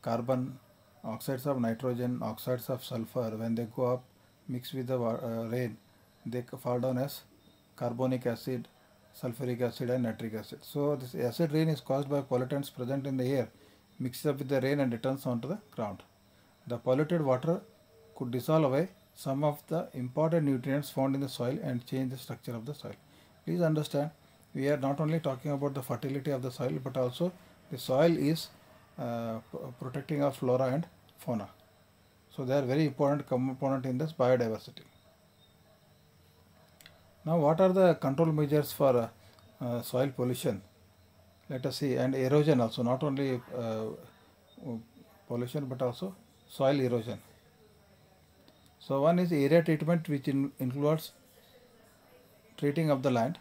carbon, oxides of nitrogen, oxides of sulfur, when they go up mixed with the rain, they fall down as carbonic acid, sulfuric acid and nitric acid. So this acid rain is caused by pollutants present in the air, mixes up with the rain and returns onto the ground. The polluted water could dissolve away some of the important nutrients found in the soil and change the structure of the soil. Please understand, we are not only talking about the fertility of the soil, but also the soil is protecting our flora and fauna. So they are very important component in this biodiversity. Now what are the control measures for soil pollution? Let us see, and erosion also, not only pollution but also soil erosion. So one is area treatment, which includes treating of the land,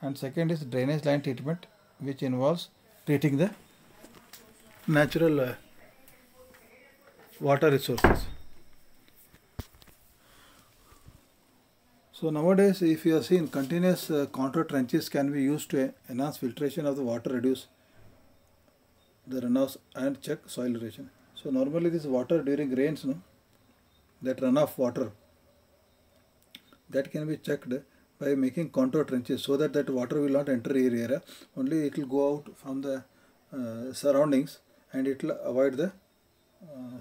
and second is drainage line treatment, which involves treating the natural water resources. So nowadays, if you have seen, continuous contour trenches can be used to enhance filtration of the water, reduce the runoffs and check soil erosion. So normally this water during rains, no, that runoff water, that can be checked by making contour trenches, so that water will not enter your area, only it will go out from the surroundings and it will avoid the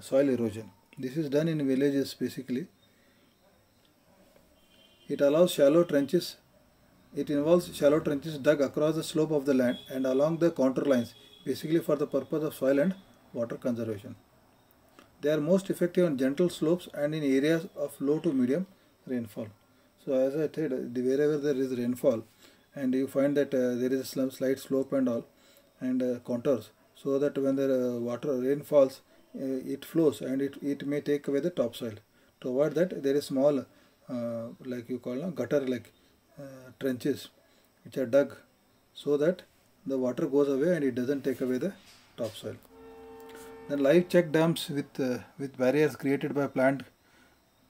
soil erosion. This is done in villages basically. It allows shallow trenches. It involves shallow trenches dug across the slope of the land and along the contour lines, basically for the purpose of soil and water conservation. They are most effective on gentle slopes and in areas of low to medium rainfall. So as I said, wherever there is rainfall and you find that there is some slight slope and all and contours, so that when the rain falls, it flows and it may take away the topsoil. To avoid that, there is small like you call gutter like trenches which are dug, so that the water goes away and it doesn't take away the topsoil. Then live check dams with barriers created by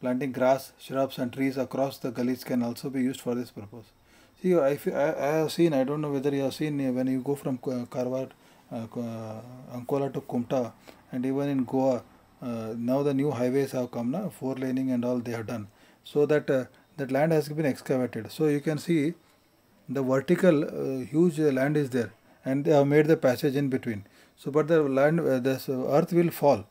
planting grass, shrubs and trees across the gullies can also be used for this purpose. See, I have seen, I don't know whether you have seen, when you go from Karwar, Ankola to Kumta, and even in Goa, now the new highways have come, 4-laning and all they have done. So that that land has been excavated. So you can see the vertical huge land is there, and they have made the passage in between. So but the land, this earth will fall.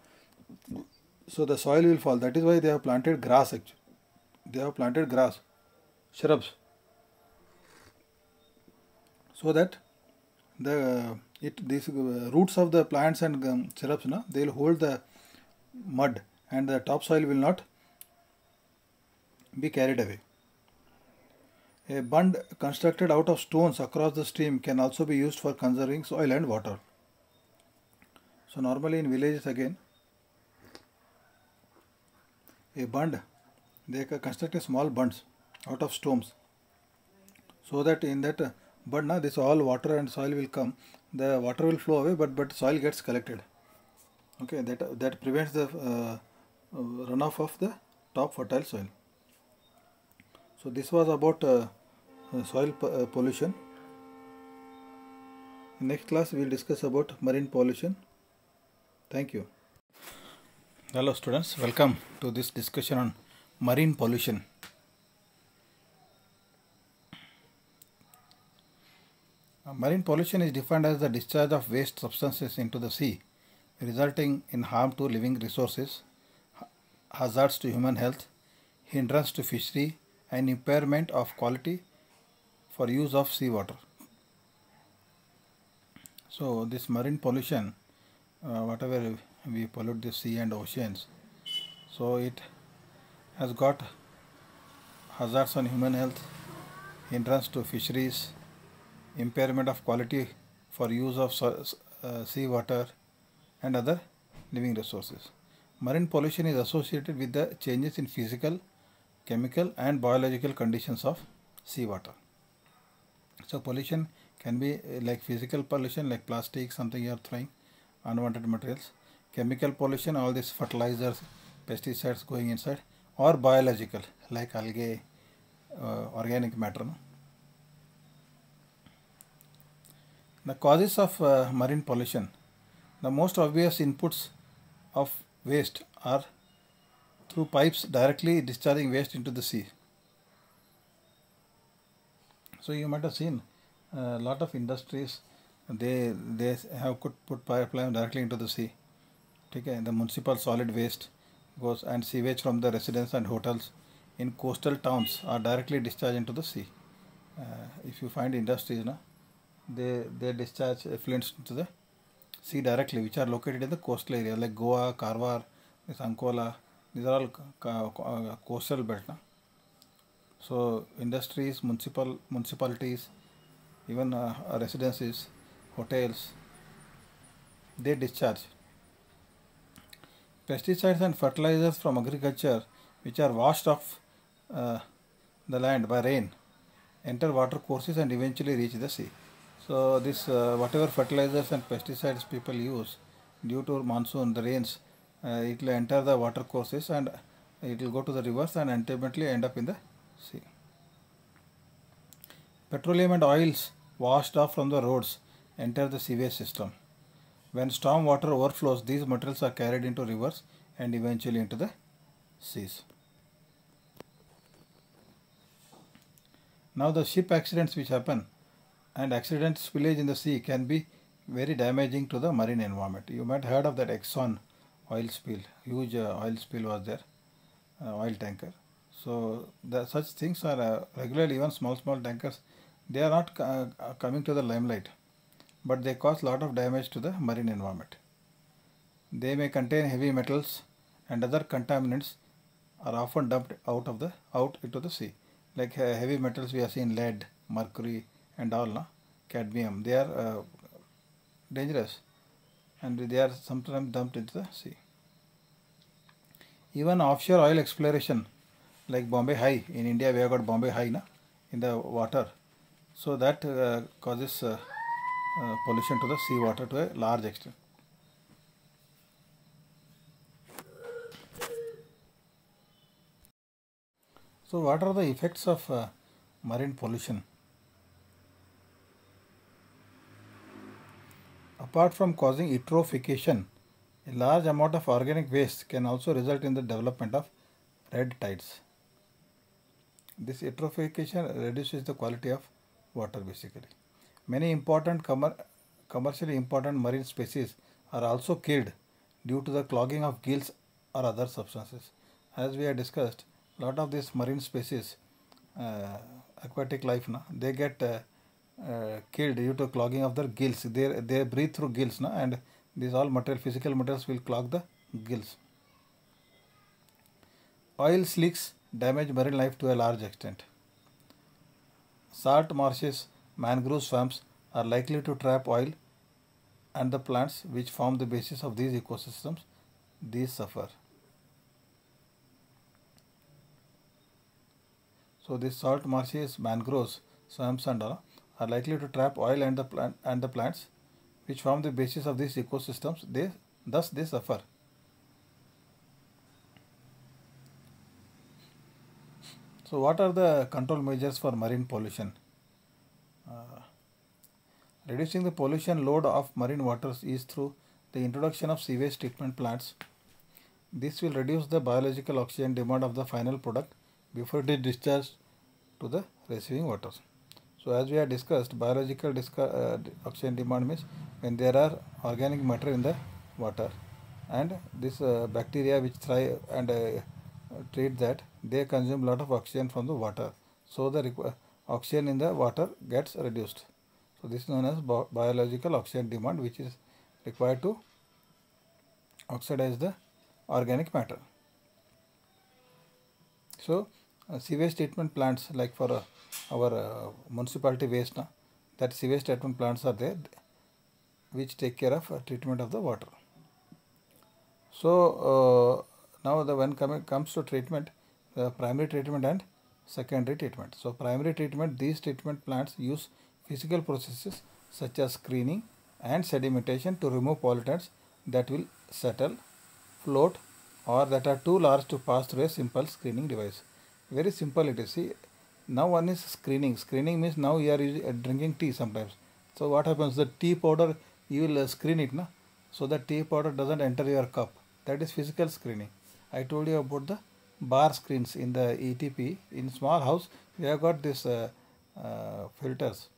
So the soil will fall. That is why they have planted grass actually. They have planted grass, shrubs, so that these roots of the plants and shrubs, they will hold the mud and the topsoil will not be carried away. A bund constructed out of stones across the stream can also be used for conserving soil and water. So normally in villages again, a bund, they construct small bunds out of stones, so that in that bund, this all water and soil will come. The water will flow away, but soil gets collected. Okay, that prevents the runoff of the top fertile soil. So this was about soil pollution. In next class we will discuss about marine pollution. Thank you. Hello students, welcome to this discussion on marine pollution. Marine pollution is defined as the discharge of waste substances into the sea, resulting in harm to living resources, hazards to human health, hindrance to fishery, and impairment of quality for use of seawater. So this marine pollution, whatever we pollute the sea and oceans, so it has got hazards on human health, hindrance to fisheries, impairment of quality for use of seawater and other living resources. Marine pollution is associated with the changes in physical, chemical and biological conditions of seawater. So pollution can be like physical pollution, like plastic, something you are throwing, unwanted materials. Chemical pollution, all these fertilizers, pesticides going inside, or biological, like algae, organic matter. The causes of marine pollution. The most obvious inputs of waste are through pipes directly discharging waste into the sea. So you might have seen A lot of industries, they have could put pipeline directly into the sea. Okay, the municipal solid waste goes and sewage from the residents and hotels in coastal towns are directly discharged into the sea. If you find industries, no, they discharge effluents into the sea directly, which are located in the coastal area like Goa, Karwar, this Ankola. These are all coastal belt. No? So industries, municipalities, even residences, hotels, they discharge pesticides and fertilizers from agriculture, which are washed off uh, the land by rain, enter water courses and eventually reach the sea. So this whatever fertilizers and pesticides people use due to monsoon, the rains, it will enter the water courses and it will go to the rivers and ultimately end up in the sea. Petroleum and oils washed off from the roads enter the sewage system. When storm water overflows, these materials are carried into rivers and eventually into the seas. Now the ship accidents which happen and accident spillage in the sea can be very damaging to the marine environment. You might have heard of that Exxon oil spill, huge oil spill was there, oil tanker. So such things are regularly, even small tankers, they are not coming to the limelight, but they cause lot of damage to the marine environment. They may contain heavy metals and other contaminants are often dumped out into the sea. Like heavy metals we have seen lead, mercury and all, no? Cadmium. They are dangerous and they are sometimes dumped into the sea. Even offshore oil exploration like Bombay High, in India we have got Bombay High, na, in the water. So that causes pollution to the sea water to a large extent. So what are the effects of marine pollution? Apart from causing eutrophication, a large amount of organic waste can also result in the development of red tides. This eutrophication reduces the quality of water basically. Many important commercially important marine species are also killed due to the clogging of gills or other substances. As we have discussed, lot of these marine species, aquatic life, na, they get killed due to clogging of their gills. They breathe through gills, na, and these all physical materials will clog the gills. Oil slicks damage marine life to a large extent. Salt marshes, mangrove swamps are likely to trap oil and the plants which form the basis of these ecosystems, these suffer. So these salt marshes, mangroves, swamps and all are likely to trap oil and the plants which form the basis of these ecosystems, thus they suffer. So what are the control measures for marine pollution? Reducing the pollution load of marine waters is through the introduction of sewage treatment plants. This will reduce the biological oxygen demand of the final product before it is discharged to the receiving waters. So as we have discussed, biological oxygen demand means when there are organic matter in the water and this bacteria which thrive and treat that, they consume lot of oxygen from the water. So the oxygen in the water gets reduced. So this is known as biological oxygen demand, which is required to oxidize the organic matter. So sewage treatment plants, like for our municipality waste, that sewage treatment plants are there which take care of treatment of the water. So now when comes to treatment, primary treatment and secondary treatment. So primary treatment, these treatment plants use physical processes such as screening and sedimentation to remove pollutants that will settle, float or that are too large to pass through a simple screening device. Very simple it is. See, now one is screening. Screening means now you are drinking tea sometimes. So what happens? The tea powder, you will screen it, na? So the tea powder doesn't enter your cup. That is physical screening. I told you about the bar screens in the ETP. In small house, we have got this filters.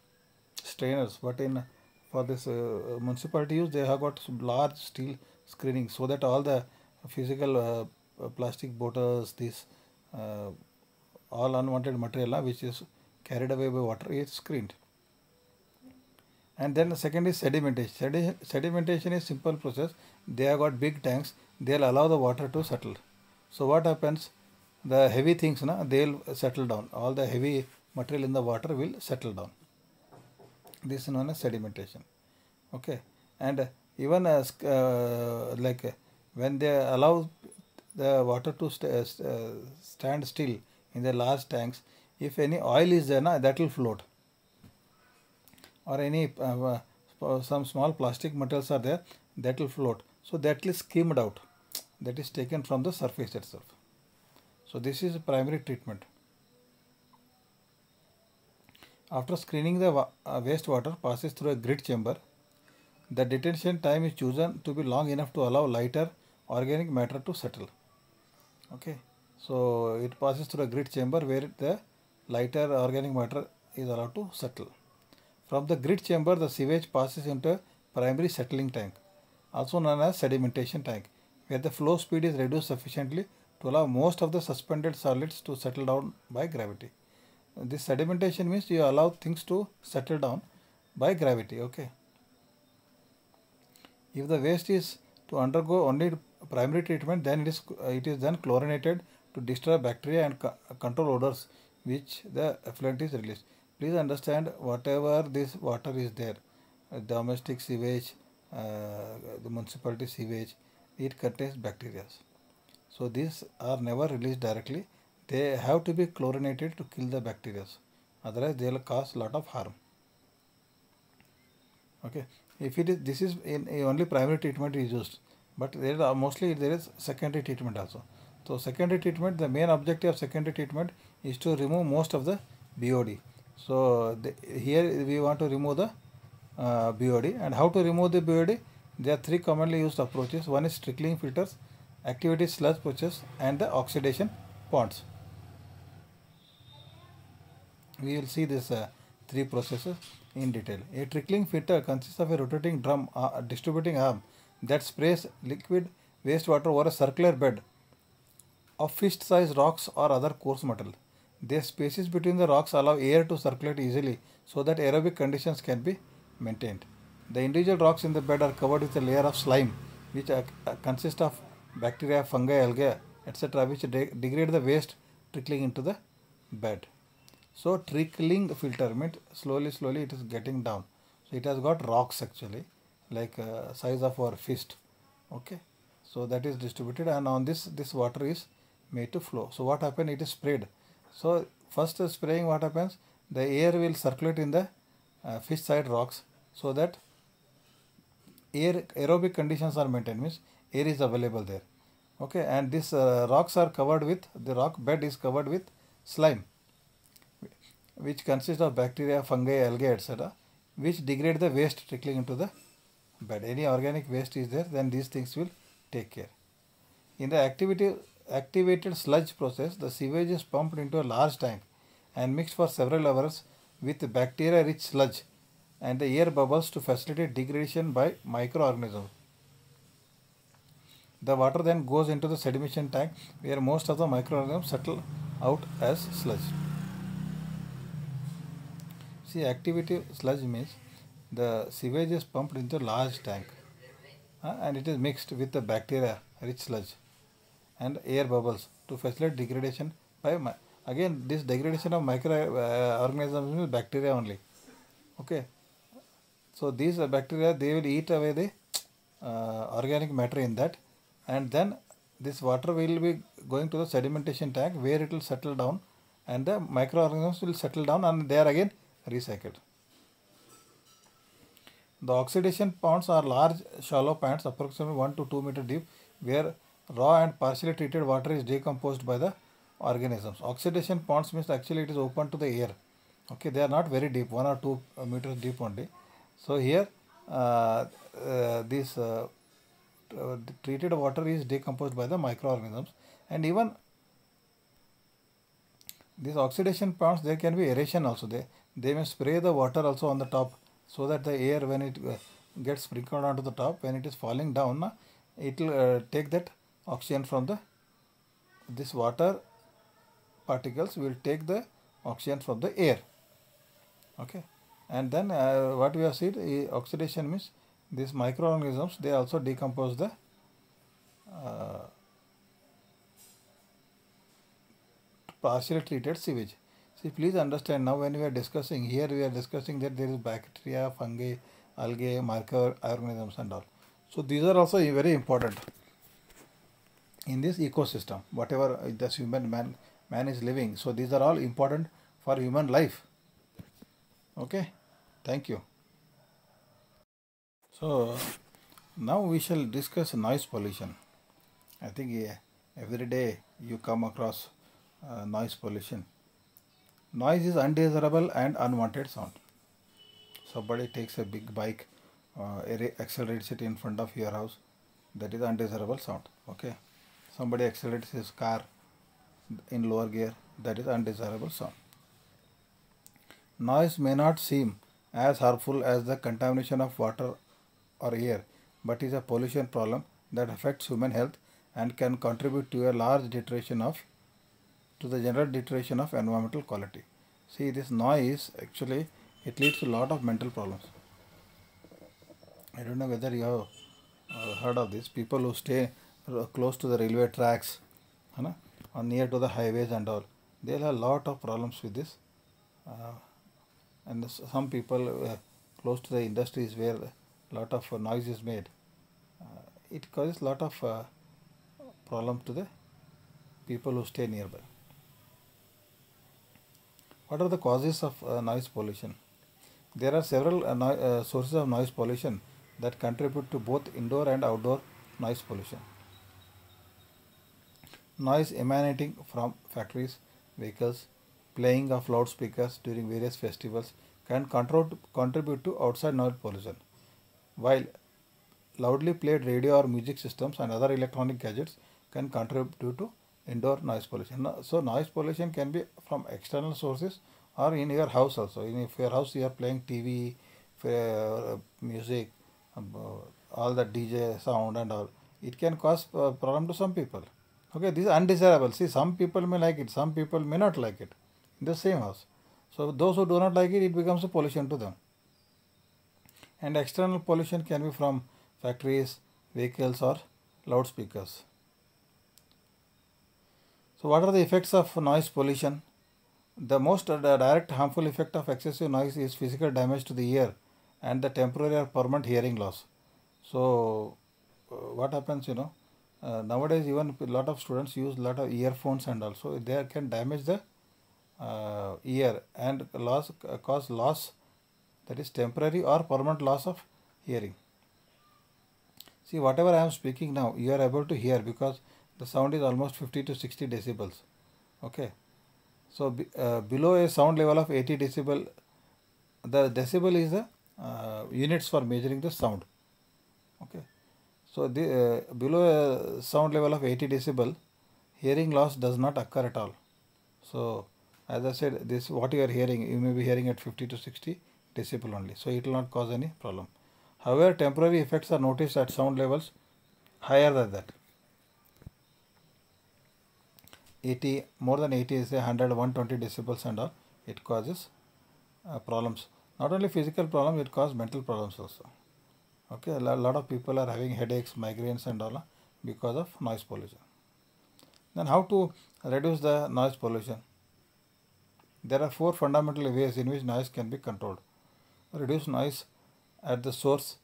strainers, but in for this municipality use, they have got some large steel screening so that all the physical plastic bottles, this uh, all unwanted material which is carried away by water is screened. And then the second is sedimentation. Sedimentation is simple process. They have got big tanks. They'll allow the water to settle. So what happens? The heavy things, they'll settle down. All the heavy material in the water will settle down. This is known as sedimentation. Okay, and even as when they allow the water to stand still in the large tanks, if any oil is there, that will float, or any some small plastic materials are there, that will float. So that is skimmed out, that is taken from the surface itself. So this is primary treatment. After screening, the wastewater passes through a grit chamber. The detention time is chosen to be long enough to allow lighter organic matter to settle. Okay, so it passes through a grit chamber where the lighter organic matter is allowed to settle. From the grit chamber, the sewage passes into a primary settling tank, also known as sedimentation tank, where the flow speed is reduced sufficiently to allow most of the suspended solids to settle down by gravity. This sedimentation means you allow things to settle down by gravity. Okay. If the waste is to undergo only primary treatment, then it is then chlorinated to destroy bacteria and control odors which the effluent is released. Please understand, whatever this water is there, domestic sewage, the municipality sewage, it contains bacteria. So these are never released directly. They have to be chlorinated to kill the bacteria. Otherwise, they will cause lot of harm. Okay. If it is, this is in only primary treatment is used, but mostly there is secondary treatment also. So secondary treatment, the main objective of secondary treatment is to remove most of the BOD. So here we want to remove the BOD, and how to remove the BOD? There are three commonly used approaches. One is trickling filters, activated sludge process, and the oxidation ponds. We will see this three processes in detail. A trickling filter consists of a rotating drum distributing arm that sprays liquid wastewater over a circular bed of fist-sized rocks or other coarse metal. The spaces between the rocks allow air to circulate easily so that aerobic conditions can be maintained. The individual rocks in the bed are covered with a layer of slime which consists of bacteria, fungi, algae, etc. which degrade the waste trickling into the bed. So trickling filter means slowly it is getting down. So it has got rocks actually, like size of our fist. Okay, so that is distributed, and on this water is made to flow. So what happens? It is sprayed. So first spraying, what happens? The air will circulate in the fish side rocks so that aerobic conditions are maintained, means air is available there. Okay, and these rocks are covered with, the rock bed is covered with slime, which consists of bacteria, fungi, algae, etc., which degrade the waste trickling into the bed. Any organic waste is there, then these things will take care. In the activated sludge process, the sewage is pumped into a large tank and mixed for several hours with bacteria-rich sludge and the air bubbles to facilitate degradation by microorganisms. The water then goes into the sedimentation tank where most of the microorganisms settle out as sludge. See, activated sludge means the sewage is pumped into a large tank and it is mixed with the bacteria-rich sludge and air bubbles to facilitate degradation by again this degradation of microorganisms means bacteria only. Okay, so these bacteria, they will eat away the organic matter in that, and then this water will be going to the sedimentation tank where it will settle down and the microorganisms will settle down and they are again recycled. The oxidation ponds are large shallow ponds approximately 1 to 2 meter deep where raw and partially treated water is decomposed by the organisms. Oxidation ponds means actually it is open to the air. Okay, they are not very deep, 1 or 2 meters deep only. So here this treated water is decomposed by the microorganisms, and even These oxidation ponds, there can be aeration also. They may spray the water also on the top, so that the air, when it gets sprinkled onto the top, when it is falling down, it will take that oxygen from this water particles will take the oxygen from the air. Okay, and then what we have seen, oxidation means these microorganisms, they also decompose the partially treated sewage. See, please understand, now when we are discussing here, we are discussing that there is bacteria, fungi, algae, microorganisms and all. So these are also very important in this ecosystem, whatever this man is living. So these are all important for human life. Okay, thank you. So now we shall discuss noise pollution. I think every day you come across noise pollution. Noise is undesirable and unwanted sound. Somebody takes a big bike, accelerates it in front of your house, that is undesirable sound. Okay, somebody accelerates his car in lower gear, that is undesirable sound. Noise may not seem as harmful as the contamination of water or air, but is a pollution problem that affects human health and can contribute to a large to the general deterioration of environmental quality. See, this noise actually, it leads to a lot of mental problems. I don't know whether you have heard of this. People who stay close to the railway tracks, or near to the highways and all, they'll have a lot of problems with this. And some people close to the industries where a lot of noise is made, it causes a lot of problem to the people who stay nearby. What are the causes of noise pollution? There are several sources of noise pollution that contribute to both indoor and outdoor noise pollution. Noise emanating from factories, vehicles, playing of loudspeakers during various festivals can contribute to outside noise pollution, while loudly played radio or music systems and other electronic gadgets can contribute to indoor noise pollution. So noise pollution can be from external sources or in your house also. If your house you are playing TV, music, all the DJ sound and all, it can cause problem to some people. Okay, this is undesirable. See, some people may like it, some people may not like it in the same house. So those who do not like it, it becomes a pollution to them. And external pollution can be from factories, vehicles or loudspeakers. So what are the effects of noise pollution? The most direct harmful effect of excessive noise is physical damage to the ear and the temporary or permanent hearing loss. So what happens, nowadays even a lot of students use a lot of earphones and also they can damage the ear and cause loss, that is temporary or permanent loss of hearing. See, whatever I am speaking now, you are able to hear because the sound is almost 50 to 60 decibels. Okay, so below a sound level of 80 decibel, the decibel is the units for measuring the sound. Okay, so below a sound level of 80 decibel, hearing loss does not occur at all. So as I said, this what you are hearing, you may be hearing at 50 to 60 decibel only, so it will not cause any problem. However, temporary effects are noticed at sound levels higher than that. 80, more than 80 is 100, 120 decibels and all, it causes problems. Not only physical problems, it causes mental problems also. Okay, a lot of people are having headaches, migraines and all because of noise pollution. Then how to reduce the noise pollution? There are 4 fundamental ways in which noise can be controlled. Reduce noise at the source,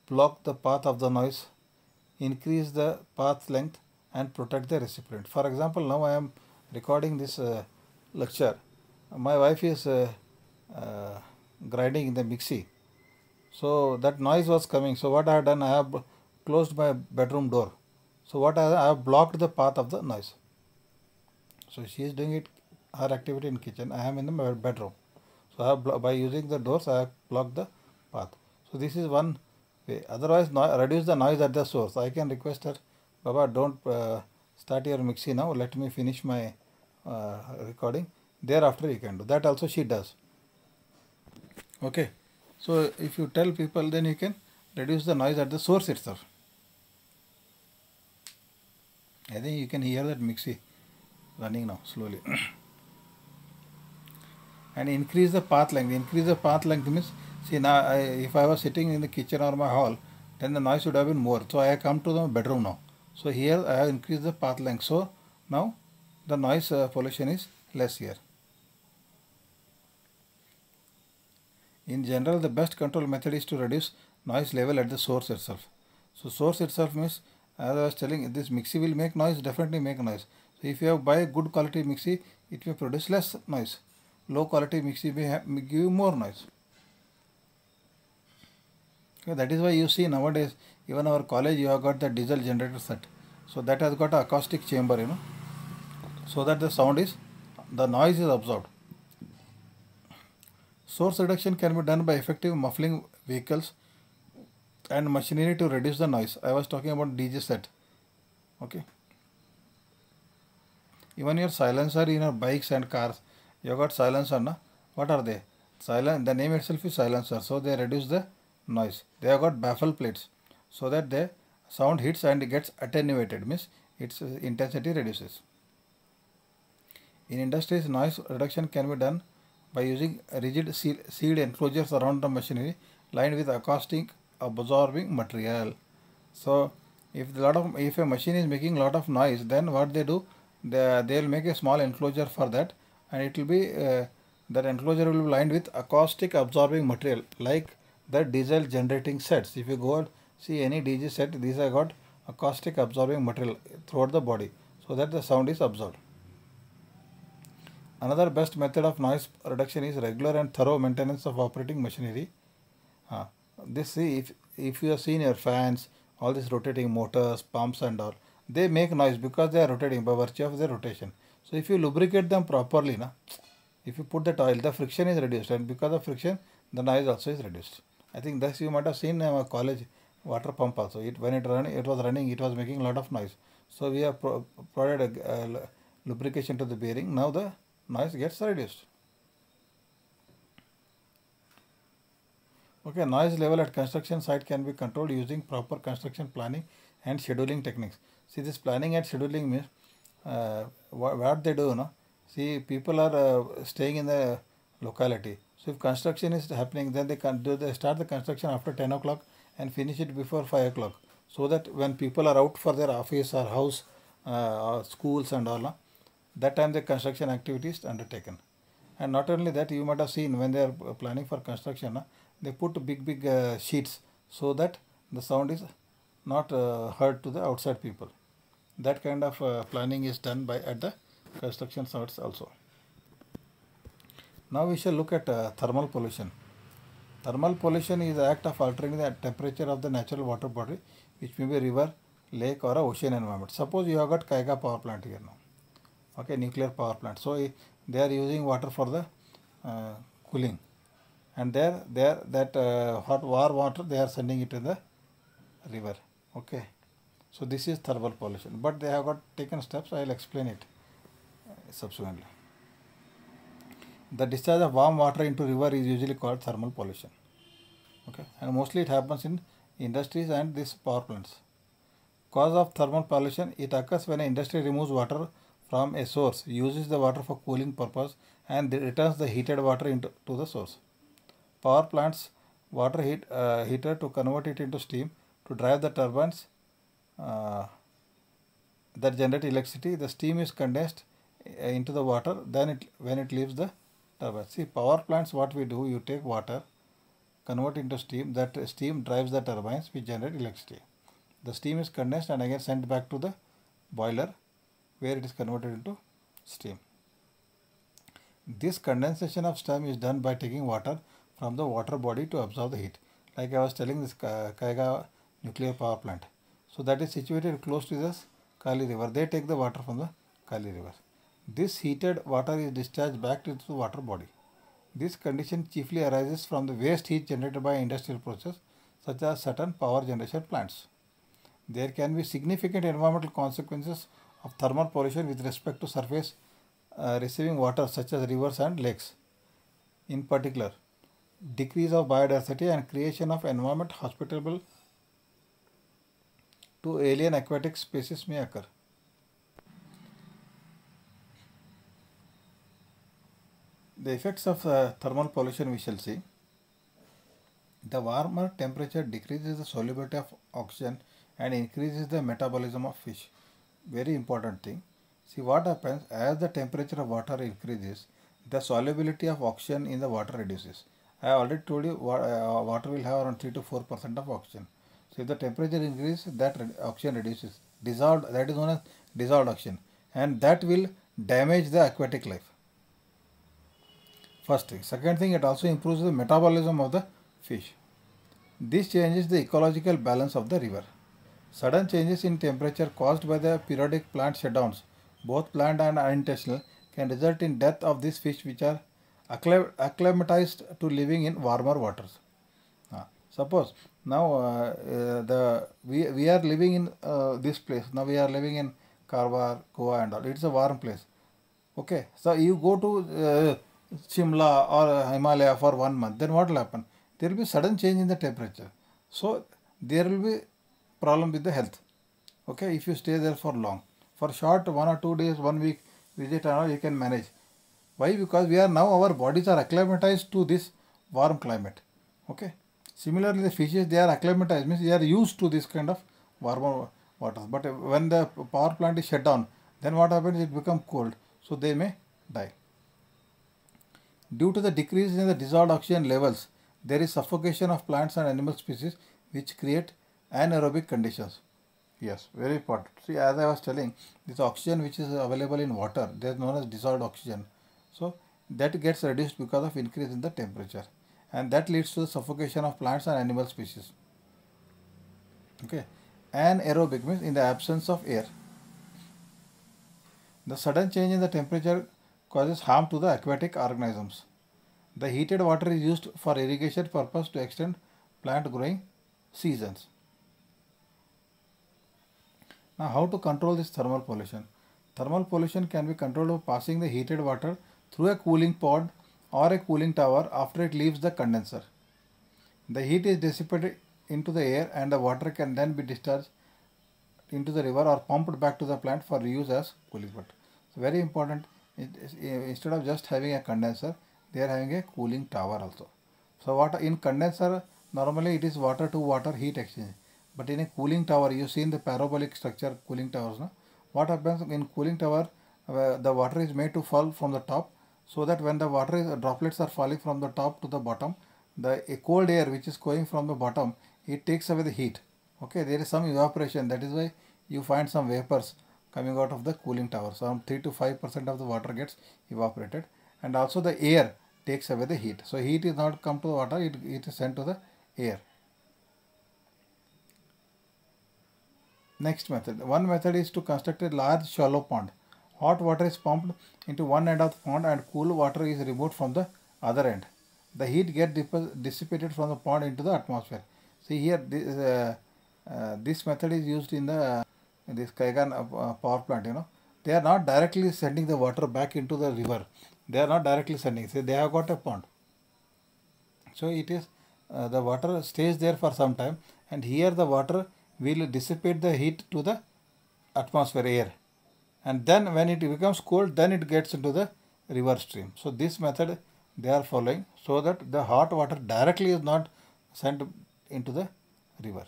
block the path of the noise, increase the path length and protect the recipient. For example, now I am recording this lecture. My wife is grinding in the mixie. So that noise was coming. So what I have done, I have closed my bedroom door. So what I have blocked the path of the noise. So she is doing her activity in kitchen. I am in the bedroom. So I have by using the doors, I have blocked the path. So this is one way. Otherwise, reduce the noise at the source. I can request her, Baba, don't start your mixie now. Let me finish my recording. thereafter you can do. That also she does. Okay. So if you tell people, then you can reduce the noise at the source itself. I think you can hear that mixie running now slowly. And increase the path length. Increase the path length means, see now if I was sitting in the kitchen or my hall, then the noise would have been more. So I have come to the bedroom now. So here I have increased the path length. So now the noise pollution is less here. In general, the best control method is to reduce noise level at the source itself. So source itself means, as I was telling, this mixie will make noise, definitely make noise. So if you have buy a good quality mixie, it may produce less noise. Low quality mixie may give you more noise. Okay, that is why you see nowadays, even our college, you have got the diesel generator set. So that has got an acoustic chamber, so that the noise is absorbed. Source reduction can be done by effective muffling vehicles and machinery to reduce the noise. I was talking about DJ set. Okay. Even your silencer in your bikes and cars, you have got silencer, na? What are they? The name itself is silencer, so they reduce the noise. They have got baffle plates, so that the sound hits and gets attenuated, means its intensity reduces. In industries, noise reduction can be done by using rigid sealed enclosures around the machinery lined with acoustic absorbing material. So if a machine is making a lot of noise, then what they do, they will make a small enclosure for that, and it will be that enclosure will be lined with acoustic absorbing material like the diesel generating sets. If you go and see any DJ set, these are got acoustic absorbing material throughout the body, so that the sound is absorbed. Another best method of noise reduction is regular and thorough maintenance of operating machinery. If you have seen your fans, all these rotating motors, pumps and all, they make noise because they are rotating by virtue of their rotation. So if you lubricate them properly, if you put that oil, the friction is reduced, and because of friction, the noise also is reduced. I think this you might have seen in our college water pump also. When it was running, it was making a lot of noise. So we have provided a lubrication to the bearing. Now the noise gets reduced. Okay, noise level at construction site can be controlled using proper construction planning and scheduling techniques. See, this planning and scheduling means what they do, see, people are staying in the locality. So if construction is happening, then they start the construction after 10 o'clock and finish it before 5 o'clock. So that when people are out for their office or house, or schools and all, that time the construction activity is undertaken. And not only that, you might have seen when they are planning for construction, they put big sheets so that the sound is not heard to the outside people. That kind of planning is done at the construction sites also. Now we shall look at thermal pollution. Thermal pollution is the act of altering the temperature of the natural water body, which may be river, lake or a ocean environment. Suppose you have got Kaiga power plant here now. Okay, nuclear power plant. So they are using water for the cooling, and that hot warm water they are sending it to the river. Okay, so this is thermal pollution, but they have got taken steps. I will explain it subsequently. The discharge of warm water into river is usually called thermal pollution. Okay, and mostly it happens in industries and these power plants. Cause of thermal pollution: it occurs when an industry removes water from a source, uses the water for cooling purpose, and returns the heated water to the source. Power plants water heater to convert it into steam to drive the turbines that generate electricity. The steam is condensed into the water when it leaves the turbine. See, power plants, what we do, you take water, convert into steam. That steam drives the turbines which generate electricity. The steam is condensed and again sent back to the boiler, where it is converted into steam. This condensation of steam is done by taking water from the water body to absorb the heat. Like I was telling, this Kaiga nuclear power plant. So that is situated close to this Kali river. They take the water from the Kali river. This heated water is discharged back into the water body. This condition chiefly arises from the waste heat generated by industrial process, such as certain power generation plants. There can be significant environmental consequences of thermal pollution with respect to surface receiving water such as rivers and lakes. In particular, decrease of biodiversity and creation of environment hospitable to alien aquatic species may occur. The effects of thermal pollution we shall see. The warmer temperature decreases the solubility of oxygen and increases the metabolism of fish. Very important thing. See what happens as the temperature of water increases, the solubility of oxygen in the water reduces. I already told you water will have around 3 to 4% of oxygen. So if the temperature increases, that oxygen reduces. Dissolved, that is known as dissolved oxygen, and that will damage the aquatic life. First thing. Second thing, it also improves the metabolism of the fish. This changes the ecological balance of the river. Sudden changes in temperature caused by the periodic plant shutdowns, both planned and unintentional, can result in death of these fish which are acclimatized to living in warmer waters. Suppose now we are living in this place. Now we are living in Karwar, Goa and all. It's a warm place. Okay, so you go to Shimla or Himalaya for 1 month, then what will happen? There will be sudden change in the temperature. So there will be problem with the health. Okay, if you stay there for long. For short 1 or 2 days, 1 week visit and all, you can manage. Why? Because we are now, our bodies are acclimatized to this warm climate. Okay. Similarly, the fishes, they are acclimatized, means they are used to this kind of warmer waters. But when the power plant is shut down, then what happens? It becomes cold. So they may die. Due to the decrease in the dissolved oxygen levels, there is suffocation of plants and animal species which create anaerobic conditions. Yes, very important. See, as I was telling, this oxygen which is available in water, that is known as dissolved oxygen. So that gets reduced because of increase in the temperature, and that leads to the suffocation of plants and animal species. Okay, anaerobic means in the absence of air. The sudden change in the temperature causes harm to the aquatic organisms. The heated water is used for irrigation purpose to extend plant growing seasons. Now, how to control this thermal pollution? Thermal pollution can be controlled by passing the heated water through a cooling pod or a cooling tower after it leaves the condenser. The heat is dissipated into the air and the water can then be discharged into the river or pumped back to the plant for reuse as cooling water. So very important, instead of just having a condenser, they are having a cooling tower also. So what in condenser, normally it is water to water heat exchange. But in a cooling tower, you see in the parabolic structure cooling towers, no? What happens in cooling tower, the water is made to fall from the top, so that when the droplets are falling from the top to the bottom, the cold air which is going from the bottom, it takes away the heat. Okay, there is some evaporation, that is why you find some vapors coming out of the cooling tower. So around 3 to 5% of the water gets evaporated, and also the air takes away the heat. So heat is not come to the water, it is sent to the air. Next method. One method is to construct a large shallow pond. Hot water is pumped into one end of the pond and cool water is removed from the other end. The heat gets dissipated from the pond into the atmosphere. See here, this method is used in the this Kaigan power plant. You know, they are not directly sending the water back into the river. They are not directly sending. See, they have got a pond. So it is the water stays there for some time, and here the water will dissipate the heat to the atmosphere air, and then when it becomes cold, then it gets into the river stream. So this method they are following, so that the hot water directly is not sent into the river.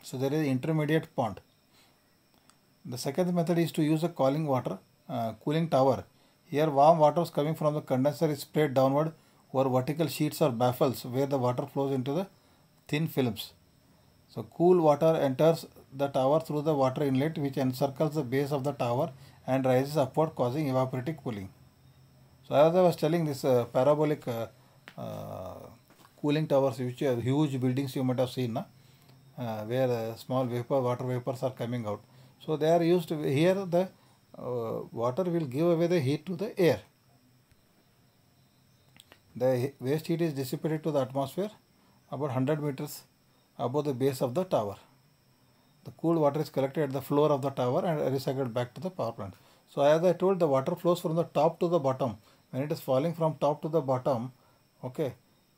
So there is intermediate pond. The second method is to use a cooling tower. Here warm water is coming from the condenser is sprayed downward over vertical sheets or baffles where the water flows into the thin films. So cool water enters the tower through the water inlet which encircles the base of the tower and rises upward, causing evaporative cooling. So as I was telling, this parabolic cooling towers, which are huge buildings you might have seen, where small water vapors are coming out. So they are used here. The water will give away the heat to the air. The waste heat is dissipated to the atmosphere about 100 meters above the base of the tower. The cool water is collected at the floor of the tower and recycled back to the power plant. So as I told, the water flows from the top to the bottom. When it is falling from top to the bottom, okay,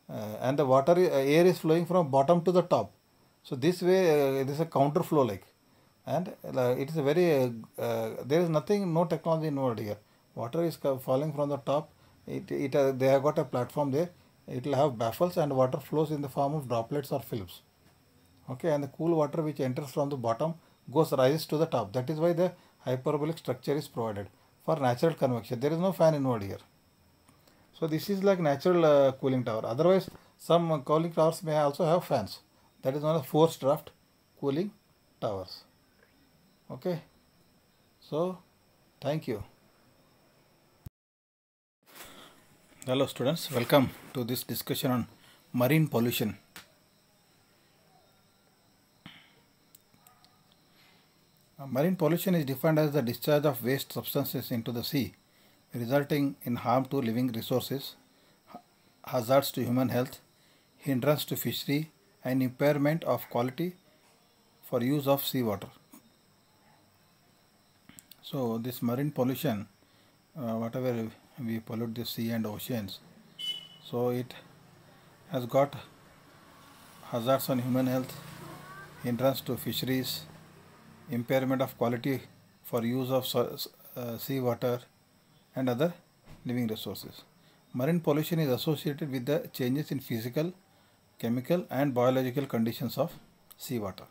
and the air is flowing from bottom to the top. So this way, it is a counter flow like, and it is a very there is nothing, no technology involved here. Water is falling from the top. They have got a platform there. It will have baffles, and water flows in the form of droplets or films. Okay, and the cool water which enters from the bottom rises to the top. That is why the hyperbolic structure is provided for natural convection. There is no fan involved here. So this is like natural cooling tower. Otherwise, some cooling towers may also have fans. That is known as forced draft cooling towers. Okay. So, thank you. Hello students, welcome to this discussion on marine pollution. Marine pollution is defined as the discharge of waste substances into the sea, resulting in harm to living resources, hazards to human health, hindrance to fishery, and impairment of quality for use of seawater. So this marine pollution, whatever we pollute the sea and oceans, so it has got hazards on human health, hindrance to fisheries, impairment of quality for use of seawater and other living resources. Marine pollution is associated with the changes in physical, chemical and biological conditions of seawater.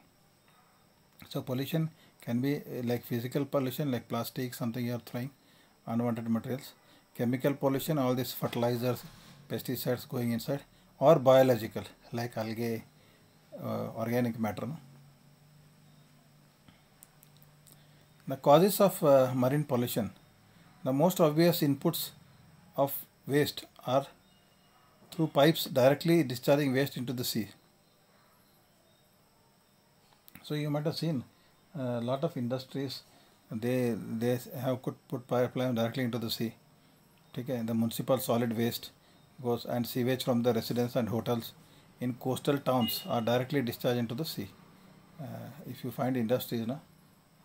So pollution can be like physical pollution, like plastic, something you are throwing, unwanted materials. Chemical pollution, all these fertilizers, pesticides going inside, or biological, like algae, organic matter. No? The causes of marine pollution. The most obvious inputs of waste are through pipes directly discharging waste into the sea. So you might have seen a lot of industries, they have put pipeline directly into the sea. Okay, the municipal solid waste goes, and sewage from the residents and hotels in coastal towns are directly discharged into the sea. If you find industries,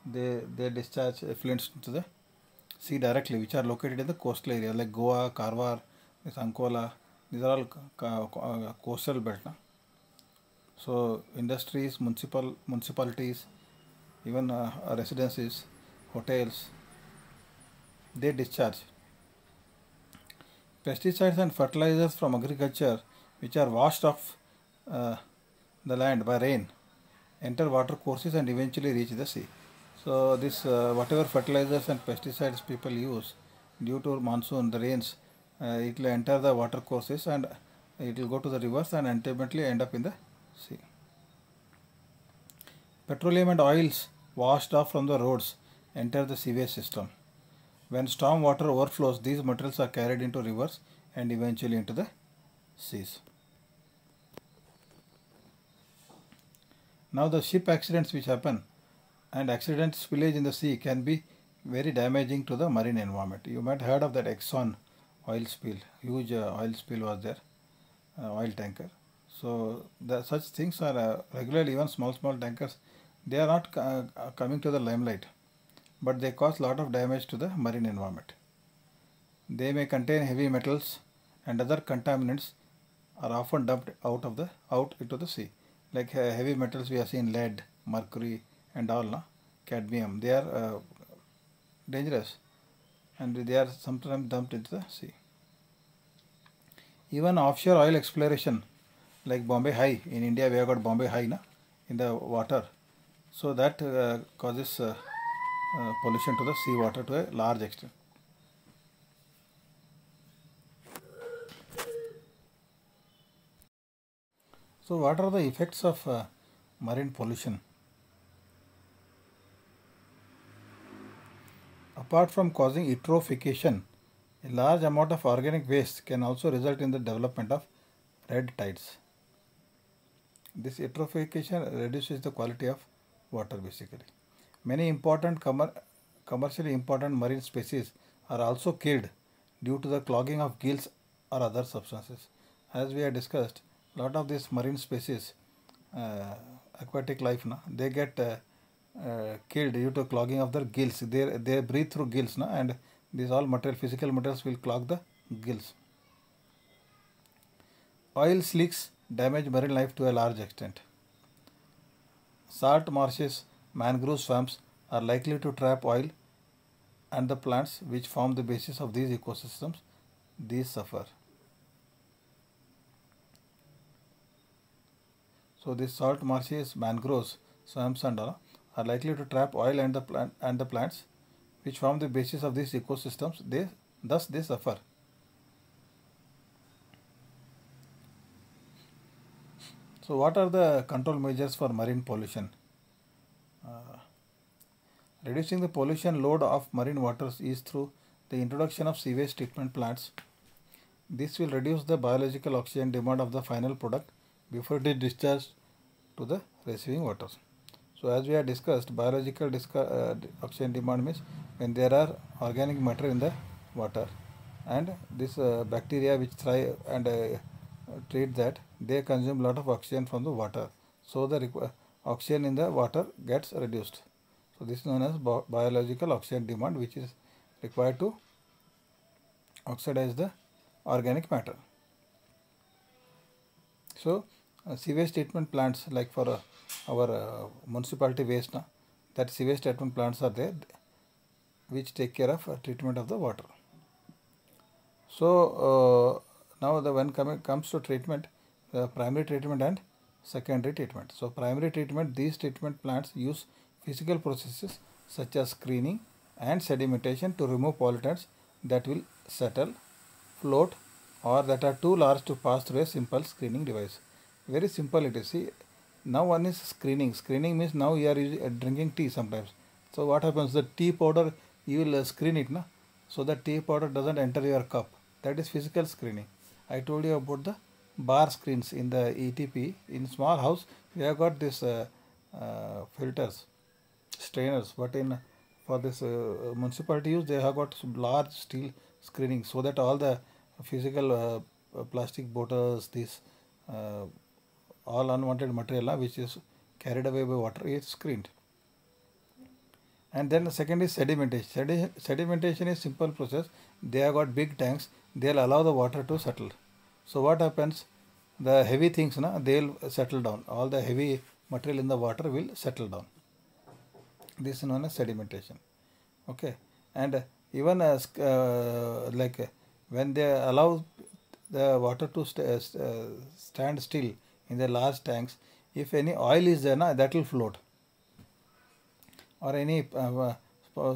they discharge effluents into the sea directly, which are located in the coastal area like Goa, Karwar, Ankola. These are all coastal belt. So industries, municipalities, even residences, hotels, they discharge. Pesticides and fertilizers from agriculture, which are washed off the land by rain, enter water courses and eventually reach the sea. So this whatever fertilizers and pesticides people use, due to monsoon, the rains, it will enter the water courses and it will go to the rivers and ultimately end up in the sea. Petroleum and oils washed off from the roads enter the sewage system. When storm water overflows, these materials are carried into rivers and eventually into the seas. Now the ship accidents which happen and accident spillage in the sea can be very damaging to the marine environment. You might have heard of that Exxon oil spill, huge oil spill was there, oil tanker. So such things are regularly, even small tankers, they are not coming to the limelight, but they cause lot of damage to the marine environment. They may contain heavy metals and other contaminants are often dumped out into the sea. Like heavy metals we have seen lead, mercury and all, cadmium. They are dangerous and they are sometimes dumped into the sea. Even offshore oil exploration, like Bombay High, in India we have got Bombay High in the water. So that causes pollution to the seawater to a large extent. So what are the effects of marine pollution? Apart from causing eutrophication, a large amount of organic waste can also result in the development of red tides. This eutrophication reduces the quality of water basically. Many important commercially important marine species are also killed due to the clogging of gills or other substances. As we have discussed, a lot of these marine species, aquatic life, they get killed due to clogging of their gills. They breathe through gills, na, and these all physical materials will clog the gills. Oil slicks damage marine life to a large extent. Salt marshes, mangrove swamps are likely to trap oil, and the plants which form the basis of these ecosystems, these suffer. So these salt marshes, mangroves, swamps and all are likely to trap oil and the plants which form the basis of these ecosystems. Thus they suffer. So what are the control measures for marine pollution? Reducing the pollution load of marine waters is through the introduction of sewage treatment plants. This will reduce the biological oxygen demand of the final product before it is discharged to the receiving waters. So as we have discussed, biological oxygen demand means when there are organic matter in the water, and this bacteria which thrive and treat that, they consume lot of oxygen from the water. So the oxygen in the water gets reduced. So this is known as biological oxygen demand, which is required to oxidize the organic matter. So sewage treatment plants, like for our municipality waste, that sewage treatment plants are there which take care of treatment of the water. So now when comes to treatment, primary treatment and secondary treatment. So primary treatment, these treatment plants use physical processes such as screening and sedimentation to remove pollutants that will settle, float, or that are too large to pass through a simple screening device. Very simple it is. See, now one is screening. Screening means now you are drinking tea sometimes. So what happens? The tea powder, you will screen it, na? So the tea powder doesn't enter your cup. That is physical screening. I told you about the bar screens in the ETP. In small house, we have got this filters, strainers, but for this municipality use, they have got large steel screening, so that all the physical plastic bottles, this all unwanted material which is carried away by water is screened. And then the second is sedimentation. Sedimentation is simple process. They have got big tanks. They'll allow the water to settle. So what happens? The heavy things, they'll settle down. All the heavy material in the water will settle down. This is known as sedimentation. Okay. And even as like when they allow the water to stand still in the large tanks, if any oil is there, that will float. Or any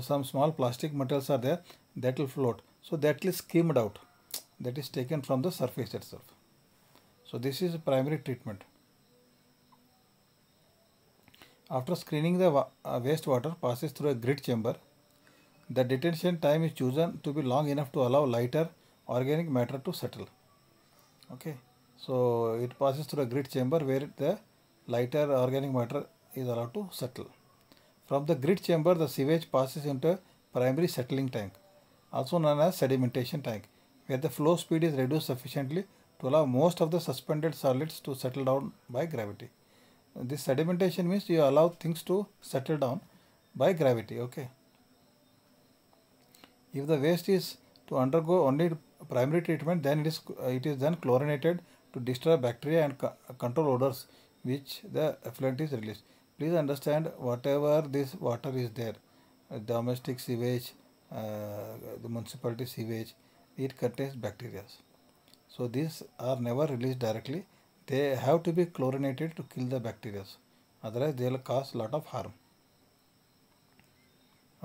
some small plastic materials are there, that will float. So that is skimmed out. That is taken from the surface itself. So this is primary treatment. After screening, the wastewater passes through a grit chamber. The detention time is chosen to be long enough to allow lighter organic matter to settle. Okay. So it passes through a grit chamber where the lighter organic matter is allowed to settle. From the grit chamber, the sewage passes into a primary settling tank, also known as sedimentation tank, where the flow speed is reduced sufficiently to allow most of the suspended solids to settle down by gravity. This sedimentation means you allow things to settle down by gravity. Okay. If the waste is to undergo only primary treatment, then it is then chlorinated to destroy bacteria and control odors which the effluent is released. Please understand, whatever this water is there, domestic sewage, the municipality sewage, it contains bacteria. So these are never released directly. They have to be chlorinated to kill the bacteria. Otherwise, they will cause lot of harm.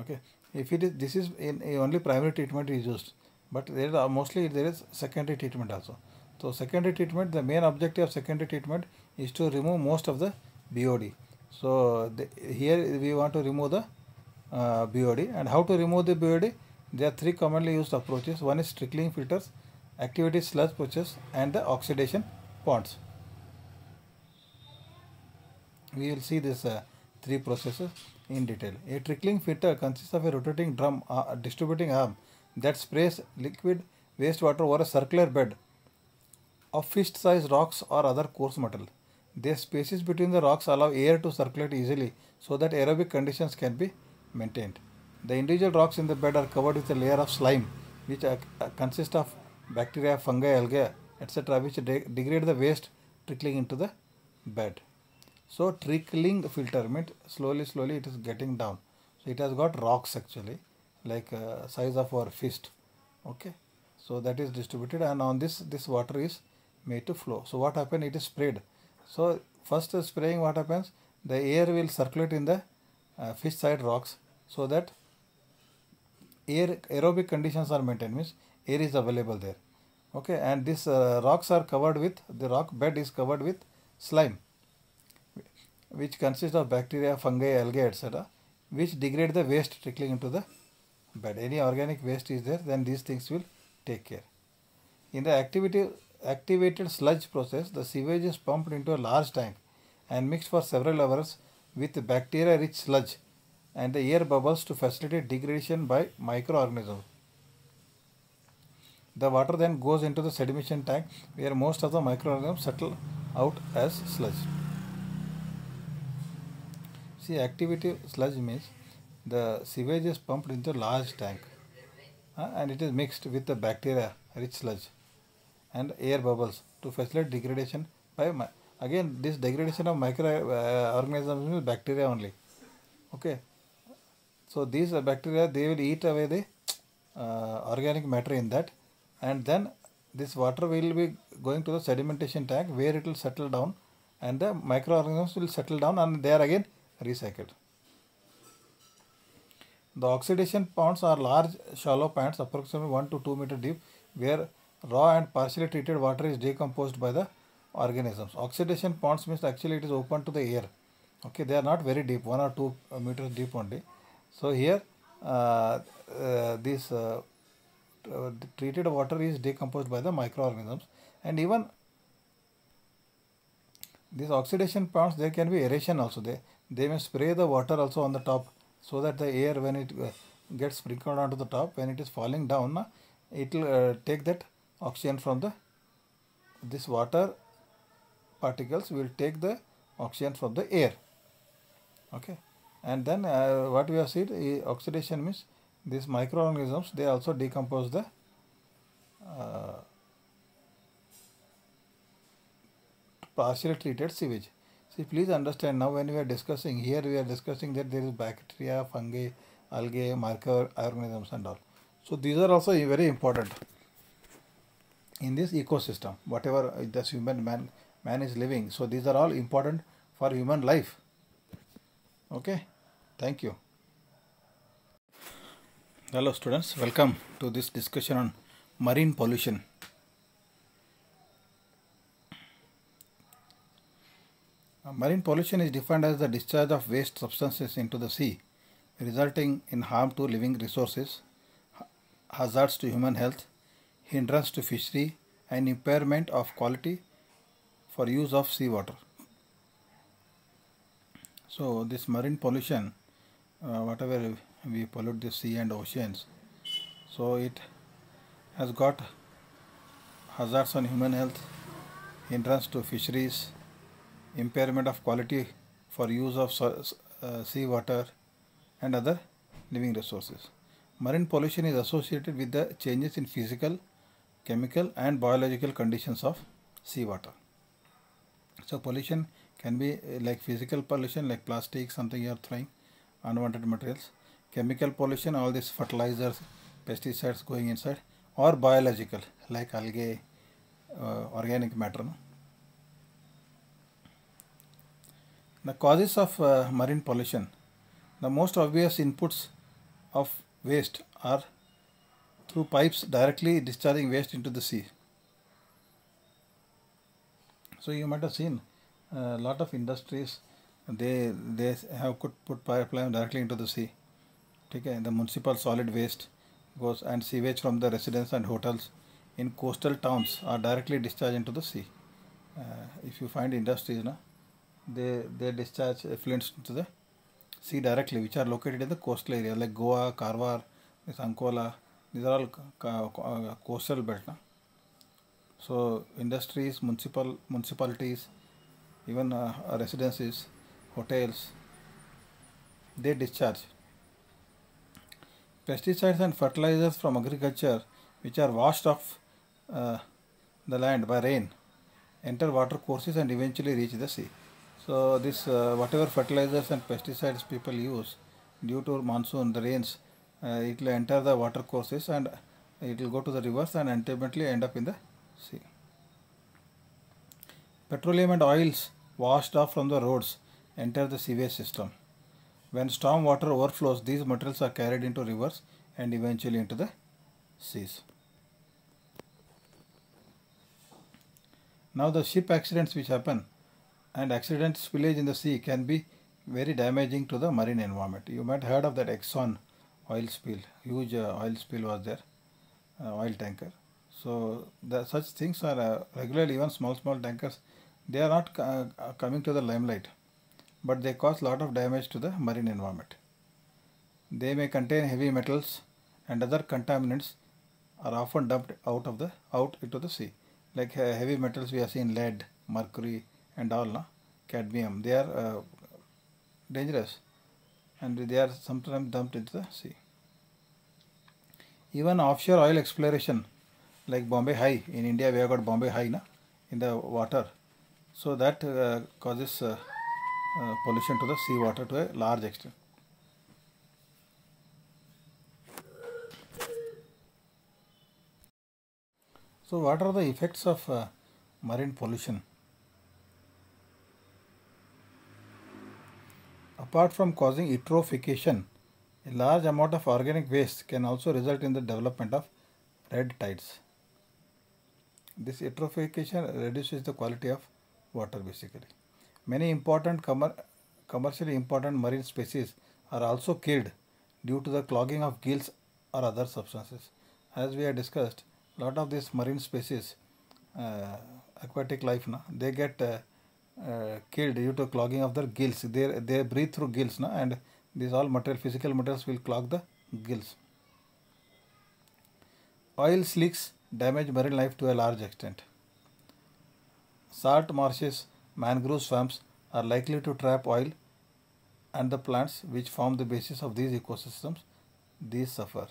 Okay. If it is, this is in only primary treatment is used, but there are mostly there is secondary treatment also. So secondary treatment, the main objective of secondary treatment is to remove most of the BOD. So here we want to remove the BOD, and how to remove the BOD? There are three commonly used approaches. One is trickling filters, activity sludge process, and the oxidation ponds. We will see this three processes in detail. A trickling filter consists of a rotating drum distributing arm that sprays liquid wastewater over a circular bed of fist-sized rocks or other coarse metal. The spaces between the rocks allow air to circulate easily so that aerobic conditions can be maintained. The individual rocks in the bed are covered with a layer of slime, which consists of bacteria, fungi, algae, etc., which degrade the waste trickling into the bed. So trickling filter means slowly it is getting down. So it has got rocks actually, like size of our fist. Okay, so that is distributed, and on this water is made to flow. So what happens? It is sprayed. So first spraying, what happens? The air will circulate in the fish side rocks, so that aerobic conditions are maintained, means air is available there. Okay, and these rocks are covered with, the rock bed is covered with slime, which consists of bacteria, fungi, algae, etc., which degrade the waste trickling into the bed. Any organic waste is there, then these things will take care. In the activated sludge process, the sewage is pumped into a large tank and mixed for several hours with bacteria-rich sludge and the air bubbles to facilitate degradation by microorganisms. The water then goes into the sedimentation tank, where most of the microorganisms settle out as sludge. See, activated sludge means the sewage is pumped into a large tank and it is mixed with the bacteria-rich sludge and air bubbles to facilitate degradation by again this degradation of microorganisms is bacteria only. Okay, so these bacteria, they will eat away the organic matter in that, and then this water will be going to the sedimentation tank, where it will settle down and the microorganisms will settle down and they are again recycled. The oxidation ponds are large shallow ponds approximately 1 to 2 meter deep, where raw and partially treated water is decomposed by the organisms. Oxidation ponds means actually it is open to the air. Okay, they are not very deep, 1 or 2 meters deep only. So here this treated water is decomposed by the microorganisms, and even these oxidation ponds, there can be aeration also. They may spray the water also on the top, so that the air, when it gets sprinkled onto the top, when it is falling down, it will take that oxygen from this water particles will take the oxygen from the air. Okay, and then what we have seen, oxidation means these microorganisms, they also decompose the partially treated sewage. See, please understand, now when we are discussing here, we are discussing that there is bacteria, fungi, algae, microorganisms and all. So these are also very important in this ecosystem, whatever this man is living. So these are all important for human life. Okay, thank you. Hello students, welcome to this discussion on marine pollution. Marine pollution is defined as the discharge of waste substances into the sea, resulting in harm to living resources, hazards to human health, hindrance to fishery, and impairment of quality for use of seawater. So this marine pollution, whatever we pollute the sea and oceans, so it has got hazards on human health, hindrance to fisheries, impairment of quality for use of seawater and other living resources. Marine pollution is associated with the changes in physical, chemical and biological conditions of seawater. So pollution can be like physical pollution, like plastic, something you are throwing, unwanted materials. Chemical pollution, all these fertilizers, pesticides going inside, or biological, like algae, organic matter. The causes of marine pollution. The most obvious inputs of waste are through pipes directly discharging waste into the sea. So you might have seen a lot of industries, they have put pipeline directly into the sea. Okay, the municipal solid waste goes, and sewage from the residents and hotels in coastal towns are directly discharged into the sea. If you find industries, they discharge effluents into the sea directly, which are located in the coastal area like Goa, Karwar, Ankola. These are all coastal belt. So industries, municipalities, even residences, hotels, they discharge. Pesticides and fertilizers from agriculture, which are washed off the land by rain, enter water courses and eventually reach the sea. So this whatever fertilizers and pesticides people use due to monsoon, the rains, it will enter the water courses and it will go to the rivers and ultimately end up in the sea. Petroleum and oils washed off from the roads enter the sewage system. When storm water overflows, these materials are carried into rivers and eventually into the seas. Now the ship accidents which happen and accident spillage in the sea can be very damaging to the marine environment. You might have heard of that Exxon oil spill, huge oil spill was there, oil tanker. So such things are regularly, even small tankers, they are not coming to the limelight, but they cause lot of damage to the marine environment. They may contain heavy metals and other contaminants are often dumped out into the sea. Like heavy metals we have seen lead, mercury and all, cadmium, they are dangerous and they are sometimes dumped into the sea. Even offshore oil exploration like Bombay High, in India we have got Bombay High in the water. So that causes pollution to the sea water to a large extent. So what are the effects of marine pollution? Apart from causing eutrophication, a large amount of organic waste can also result in the development of red tides. This eutrophication reduces the quality of water basically. Many important commercially important marine species are also killed due to the clogging of gills or other substances. As we have discussed, a lot of these marine species, aquatic life, they get killed due to clogging of their gills. They breathe through gills, and these all physical materials will clog the gills. Oil slicks damage marine life to a large extent. Salt marshes, mangrove swamps are likely to trap oil, and the plants which form the basis of these ecosystems, these suffer.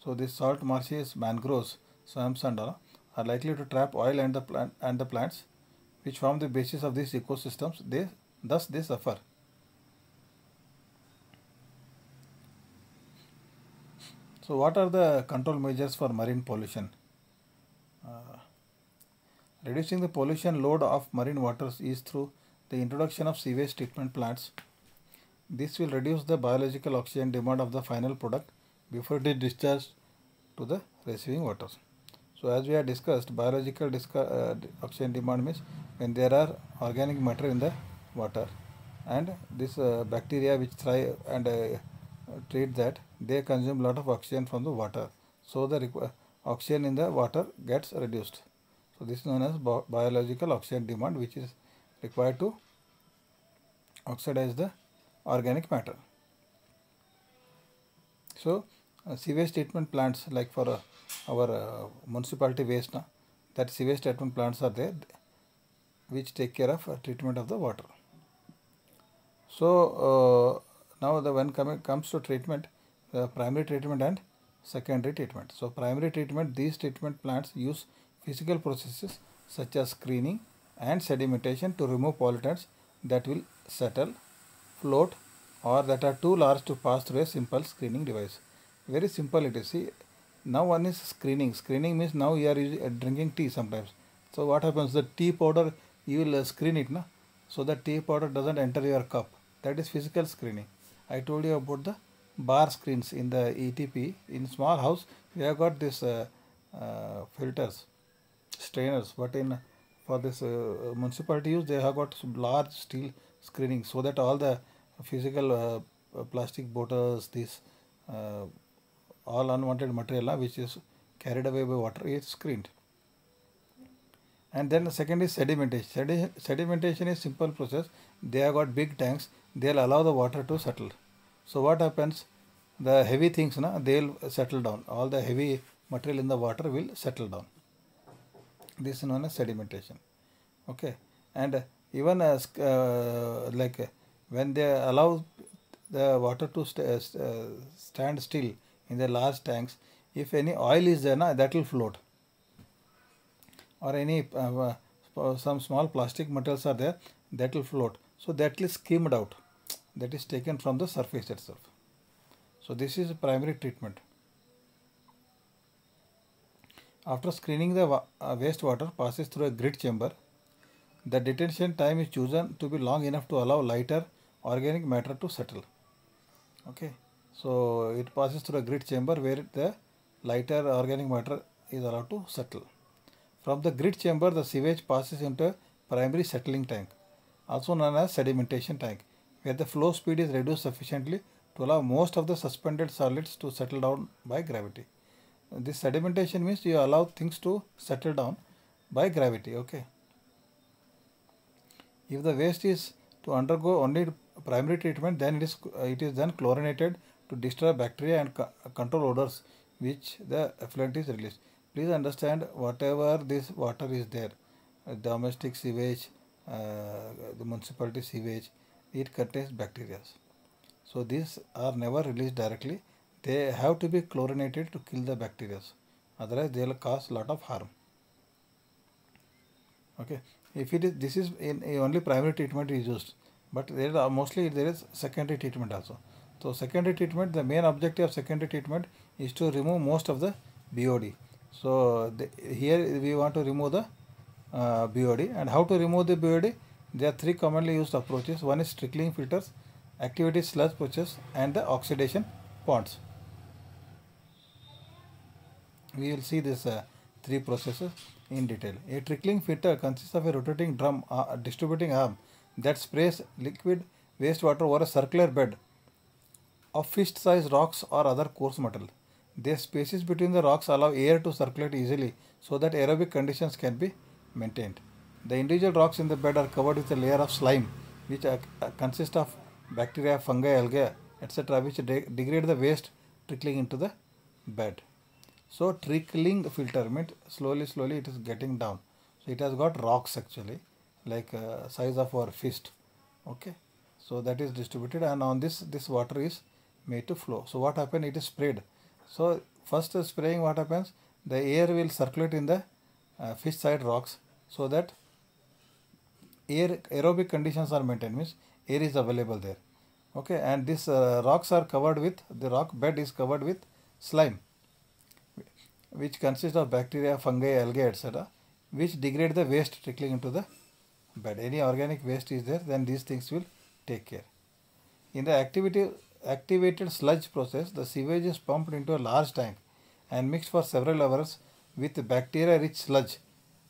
So these salt marshes, mangroves, swamps and all are likely to trap oil and the plants which form the basis of these ecosystems, thus they suffer. So what are the control measures for marine pollution? Reducing the pollution load of marine waters is through the introduction of sewage treatment plants. This will reduce the biological oxygen demand of the final product before it is discharged to the receiving waters. So as we have discussed, biological oxygen demand means when there are organic matter in the water and this bacteria which thrive and treat that, they consume lot of oxygen from the water. So the oxygen in the water gets reduced. So this is known as biological oxygen demand, which is required to oxidize the organic matter. So sewage treatment plants, like for our municipality waste, that sewage treatment plants are there which take care of treatment of the water. So now when comes to treatment, primary treatment and secondary treatment. So primary treatment, these treatment plants use physical processes such as screening and sedimentation to remove pollutants that will settle, float or that are too large to pass through a simple screening device. Very simple it is. See, now one is screening. Screening means now you are drinking tea sometimes. So what happens? The tea powder, you will screen it, so that tea powder doesn't enter your cup. That is physical screening. I told you about the bar screens in the ETP. In small house, we have got this filters, strainers, but for this municipality use, they have got large steel screening so that all the physical plastic bottles, this all unwanted material which is carried away by water is screened. And then the second is sedimentation. Sedimentation is simple process. They have got big tanks. They'll allow the water to settle. So what happens? The heavy things, they'll settle down. All the heavy material in the water will settle down. This is known as sedimentation. Okay. And Even as when they allow the water to stand still in the large tanks, if any oil is there, na, that will float, or any some small plastic materials are there, that will float. So that is skimmed out, that is taken from the surface itself. So this is primary treatment. After screening, the wastewater passes through a grit chamber. The detention time is chosen to be long enough to allow lighter organic matter to settle. Okay, so it passes through a grit chamber where the lighter organic matter is allowed to settle. From the grit chamber, the sewage passes into a primary settling tank, also known as sedimentation tank, where the flow speed is reduced sufficiently to allow most of the suspended solids to settle down by gravity. This sedimentation means you allow things to settle down by gravity. Okay. If the waste is to undergo only primary treatment, then it is then chlorinated to destroy bacteria and control odors which the effluent is released. Please understand, whatever this water is there, domestic sewage, the municipality sewage, it contains bacteria. So these are never released directly. They have to be chlorinated to kill the bacteria. Otherwise, they will cause lot of harm. Okay. If it is, this is in only primary treatment is used, but mostly there is secondary treatment also. So secondary treatment, the main objective of secondary treatment is to remove most of the BOD. So here we want to remove the BOD, and how to remove the BOD? There are three commonly used approaches. One is trickling filters, activated sludge process, and the oxidation ponds. We will see this three processes in detail. A trickling filter consists of a rotating drum distributing arm that sprays liquid wastewater over a circular bed of fist-sized rocks or other coarse metal. The spaces between the rocks allow air to circulate easily so that aerobic conditions can be maintained. The individual rocks in the bed are covered with a layer of slime which consists of bacteria, fungi, algae, etc. which degrade the waste trickling into the bed. So trickling filter means slowly it is getting down. So it has got rocks actually, like size of our fist. Okay, so that is distributed, and on this water is made to flow. So what happens? It is sprayed. So first spraying, what happens? The air will circulate in the fish side rocks so that aerobic conditions are maintained, means air is available there. Okay, and these rocks are covered with, the rock bed is covered with slime, which consists of bacteria, fungi, algae, etc., which degrade the waste trickling into the bed. Any organic waste is there, then these things will take care. In the activated sludge process, the sewage is pumped into a large tank and mixed for several hours with bacteria-rich sludge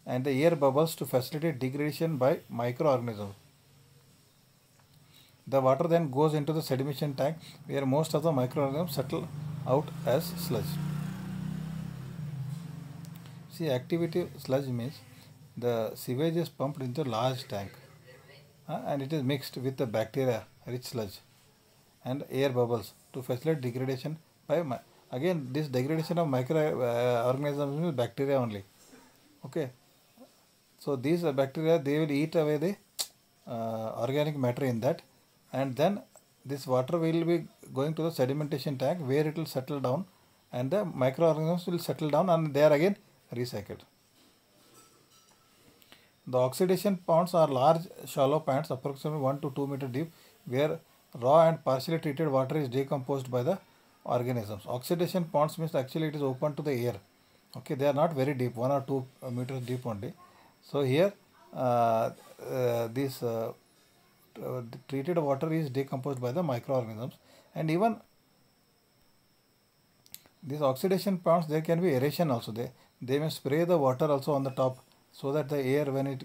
and the air bubbles to facilitate degradation by microorganisms. The water then goes into the sedimentation tank where most of the microorganisms settle out as sludge. See, activated sludge means the sewage is pumped into a large tank and it is mixed with the bacteria-rich sludge and air bubbles to facilitate degradation by again this degradation of microorganisms means bacteria only. Okay, so these bacteria, they will eat away the organic matter in that, and then this water will be going to the sedimentation tank where it will settle down and the microorganisms will settle down and they are again recycled. The oxidation ponds are large shallow ponds approximately 1 to 2 meter deep where raw and partially treated water is decomposed by the organisms. Oxidation ponds means actually it is open to the air. Okay, they are not very deep, 1 or 2 meters deep only. So here this treated water is decomposed by the microorganisms, and even these oxidation ponds, there can be aeration also. They may spray the water also on the top so that the air, when it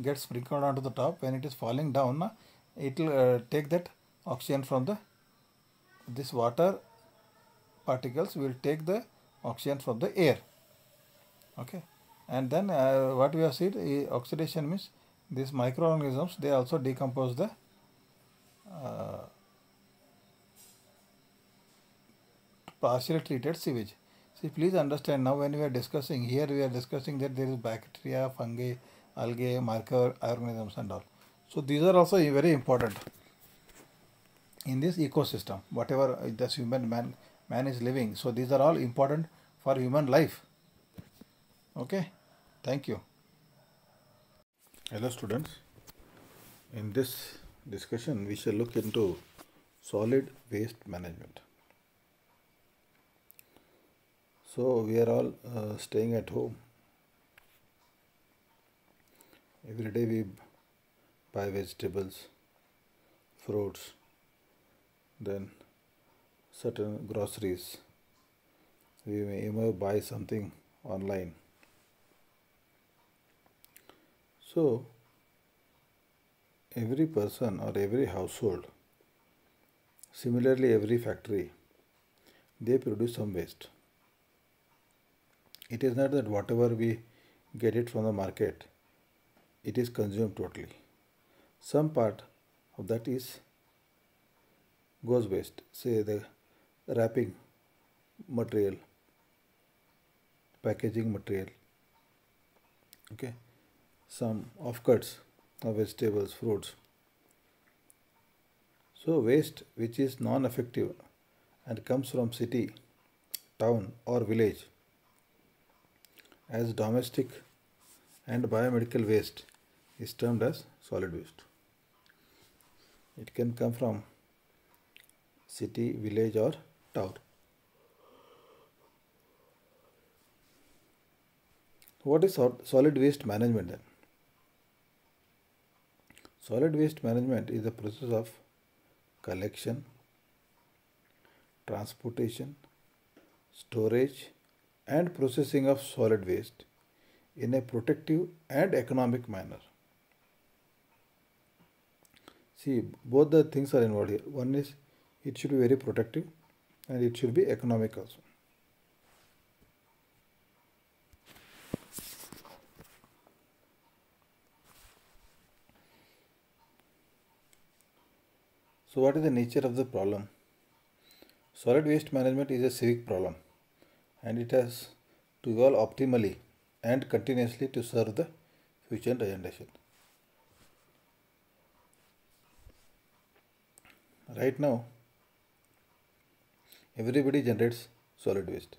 gets sprinkled onto the top, when it is falling down, it will take that oxygen from this water particles will take the oxygen from the air. Okay, and then what we have seen, oxidation means these microorganisms, they also decompose the partially treated sewage. See, please understand, now when we are discussing here, we are discussing that there is bacteria, fungi, algae, microorganisms and all. So these are also very important in this ecosystem, whatever this man is living. So these are all important for human life. Okay, thank you. Hello students. In this discussion, we shall look into solid waste management. So we are all staying at home. Every day we buy vegetables, fruits, then certain groceries. We may buy something online. So every person or every household, similarly every factory, they produce some waste. It is not that whatever we get it from the market, it is consumed totally. Some part of that is goes waste, say the wrapping material, packaging material, okay, some offcuts of vegetables, fruits. So waste which is non-effective and comes from city, town or village as domestic and biomedical waste is termed as solid waste. It can come from city, village or town. What is solid waste management then? Solid waste management is the process of collection, transportation, storage and processing of solid waste in a protective and economic manner. See, both the things are involved here. One is it should be very protective and it should be economic also. So what is the nature of the problem? Solid waste management is a civic problem and it has to evolve optimally and continuously to serve the future generation. Right now, everybody generates solid waste.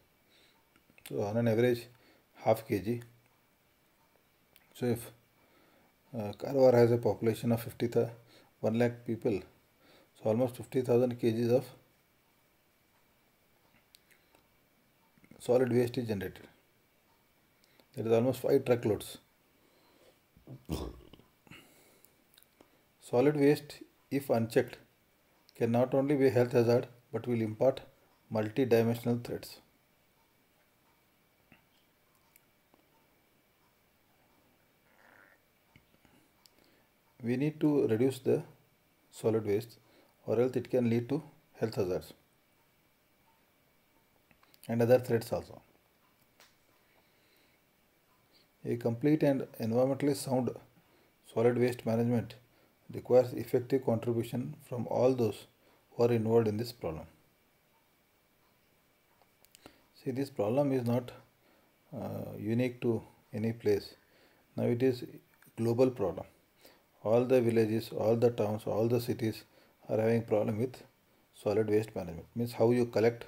So on an average, half kg. So if Karwar has a population of 1 lakh people, so almost 50,000 kgs of solid waste is generated. That is almost 5 truckloads. Solid waste, if unchecked, can not only be a health hazard but will impart multi-dimensional threats. We need to reduce the solid waste or else it can lead to health hazards and other threats also. A complete and environmentally sound solid waste management requires effective contribution from all those who are involved in this problem. See, this problem is not unique to any place. Now it is global problem. All the villages, all the towns, all the cities are having problem with solid waste management. Means how you collect,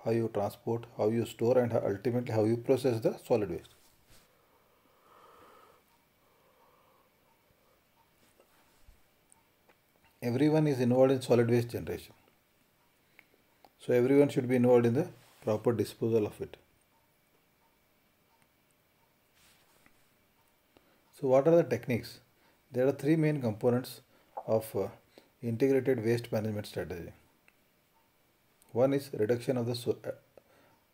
how you transport, how you store and ultimately how you process the solid waste. Everyone is involved in solid waste generation. So everyone should be involved in the proper disposal of it. So what are the techniques? There are 3 main components of integrated waste management strategy. One is reduction of the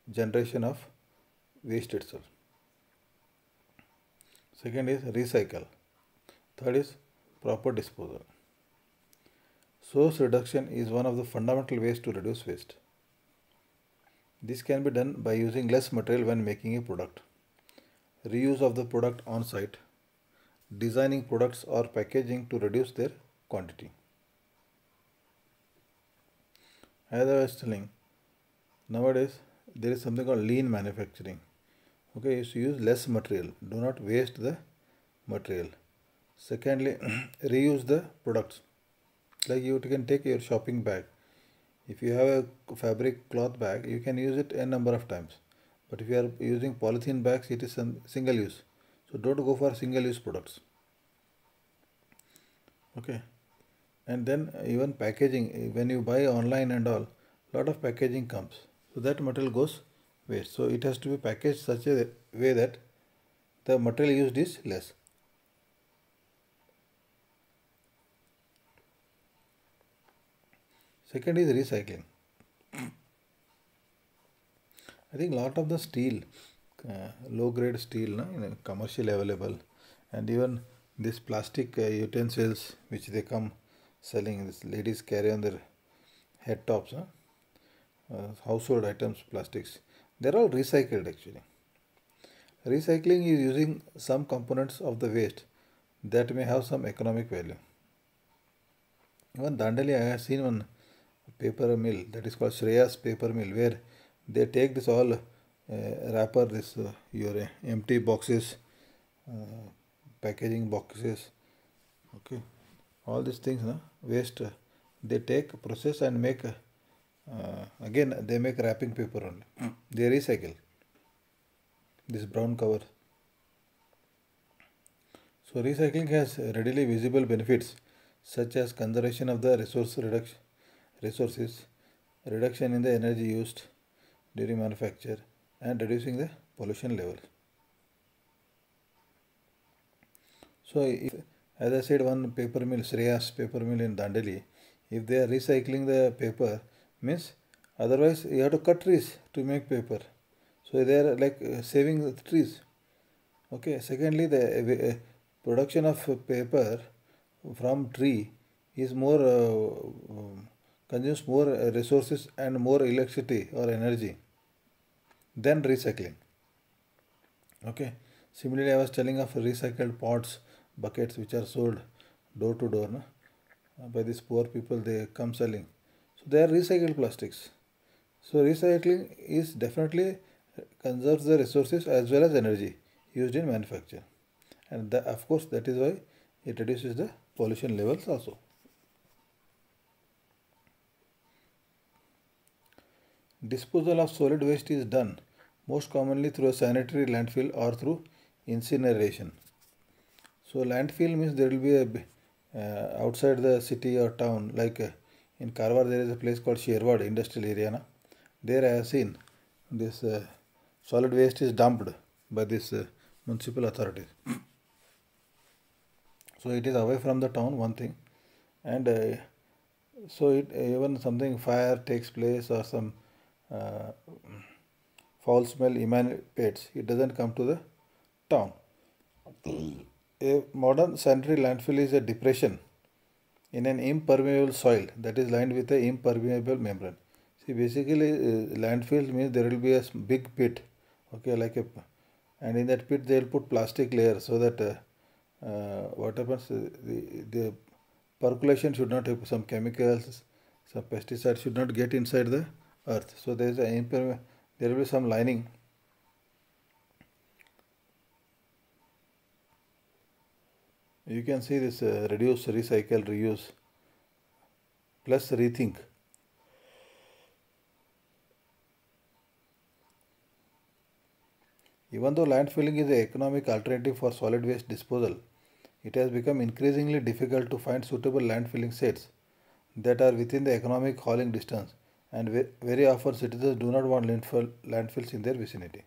generation of waste itself. Second is recycle. Third is proper disposal. Source reduction is one of the fundamental ways to reduce waste. This can be done by using less material when making a product, reuse of the product on site, designing products or packaging to reduce their quantity. As I was telling, nowadays there is something called lean manufacturing. Okay, so use less material, do not waste the material. Secondly, reuse the products. Like you can take your shopping bag. If you have a fabric cloth bag, you can use it a number of times. But if you are using polythene bags, it is single use. So don't go for single use products. Okay. And then even packaging, when you buy online and all, lot of packaging comes. So that material goes waste. So it has to be packaged such a way that the material used is less. Second is recycling. I think lot of the steel, low grade steel, commercially available, and even this plastic utensils which they come selling, this ladies carry on their head tops, household items, plastics, they're all recycled actually. Recycling is using some components of the waste that may have some economic value. Even Dandali, I have seen one paper mill that is called Shreyas paper mill, where they take this all wrapper, this your empty boxes, packaging boxes, okay, all these things, waste, they take, process and make, again they make wrapping paper only. They recycle this brown cover. So recycling has readily visible benefits such as conservation of the resources, reduction in the energy used during manufacture, and reducing the pollution levels. So if, as I said, one paper mill, Shreyas paper mill in Dandeli, if they are recycling the paper, means otherwise you have to cut trees to make paper. So they are like saving the trees. Okay. Secondly, the production of paper from tree is more consumes more resources and more electricity or energy than recycling. Okay. Similarly, I was telling of recycled pots, buckets which are sold door to door, no? By these poor people, they come selling. So they are recycled plastics. So recycling is definitely conserves the resources as well as energy used in manufacture, and of course that is why it reduces the pollution levels also. Disposal of solid waste is done most commonly through a sanitary landfill or through incineration. So landfill means there will be a outside the city or town, like in Karwar there is a place called Sherwad industrial area. Na? There I have seen this solid waste is dumped by this municipal authorities. So it is away from the town, one thing, and so it even something fire takes place or some uh, foul smell emanates, it doesn't come to the town. A modern sanitary landfill is a depression in an impermeable soil that is lined with an impermeable membrane. See, basically, landfill means there will be a big pit, okay, like a, and in that pit they will put plastic layer so that what happens, the percolation should not have some chemicals, some pesticides should not get inside the earth. So there is a there will be some lining. You can see this reduce, recycle, reuse, plus rethink. Even though landfilling is an economic alternative for solid waste disposal, it has become increasingly difficult to find suitable landfilling sites that are within the economic hauling distance, and very often citizens do not want landfills in their vicinity.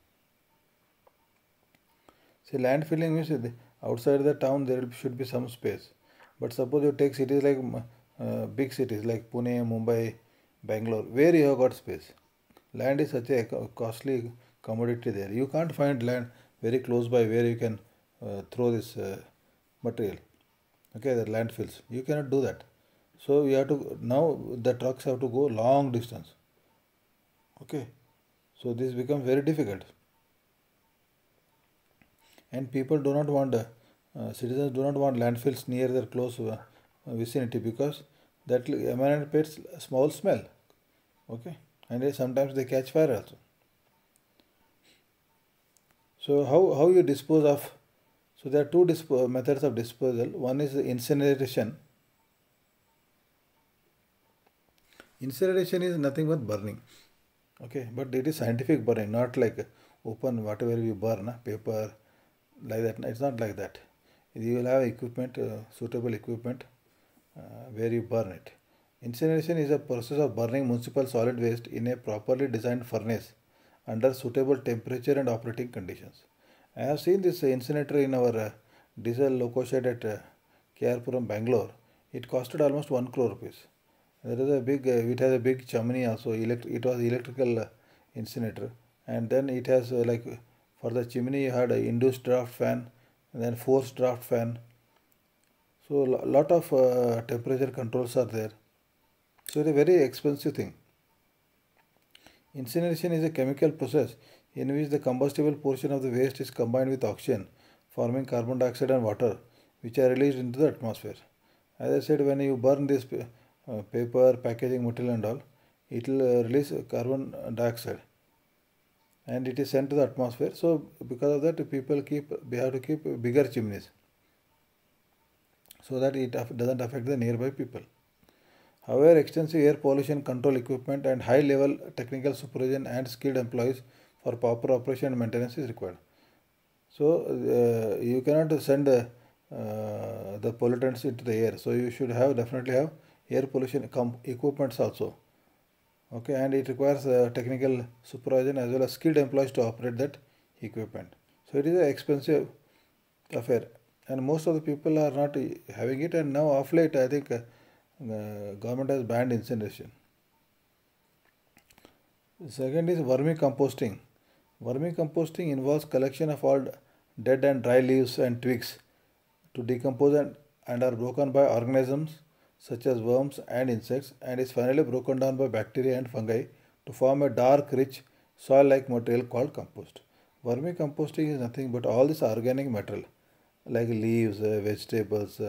See, landfilling means outside the town there should be some space. But suppose you take cities like big cities like Pune, Mumbai, Bangalore, where you have got space. Land is such a costly commodity there. You can't find land very close by where you can throw this material. Okay, the landfills. You cannot do that. So you have to, now the trucks have to go long distance. Okay. So this becomes very difficult. And people do not want, citizens do not want landfills near their close vicinity, because that emanates a small smell. Okay. And sometimes they catch fire also. So how you dispose of So there are two methods of disposal. One is incineration. Incineration is nothing but burning. Okay, but it is scientific burning, not like open whatever we burn, paper, like that. It's not like that. You will have equipment, suitable equipment where you burn it. Incineration is a process of burning municipal solid waste in a properly designed furnace under suitable temperature and operating conditions. I have seen this incinerator in our diesel loco shed at KR Bangalore. It costed almost 1 crore rupees. There is a big, it has a big chimney also. It was electrical incinerator, and then it has like for the chimney you had a induced draft fan, and then forced draft fan. So lot of temperature controls are there. So it's a very expensive thing. Incineration is a chemical process in which the combustible portion of the waste is combined with oxygen, forming carbon dioxide and water, which are released into the atmosphere. As I said, when you burn this paper, packaging material and all, it will release carbon dioxide, and it is sent to the atmosphere. So because of that, we have to keep bigger chimneys, so that it doesn't affect the nearby people. However, extensive air pollution control equipment and high-level technical supervision and skilled employees for proper operation and maintenance is required. So you cannot send the pollutants into the air. So you should definitely have air pollution equipments also. Okay, and it requires technical supervision as well as skilled employees to operate that equipment. So it is an expensive affair, and most of the people are not having it. And now of late, I think government has banned incineration. Second is vermicomposting. Vermicomposting involves collection of all dead and dry leaves and twigs to decompose and are broken by organisms such as worms and insects, and is finally broken down by bacteria and fungi to form a dark, rich, soil-like material called compost. Vermicomposting is nothing but all this organic material like leaves, vegetables,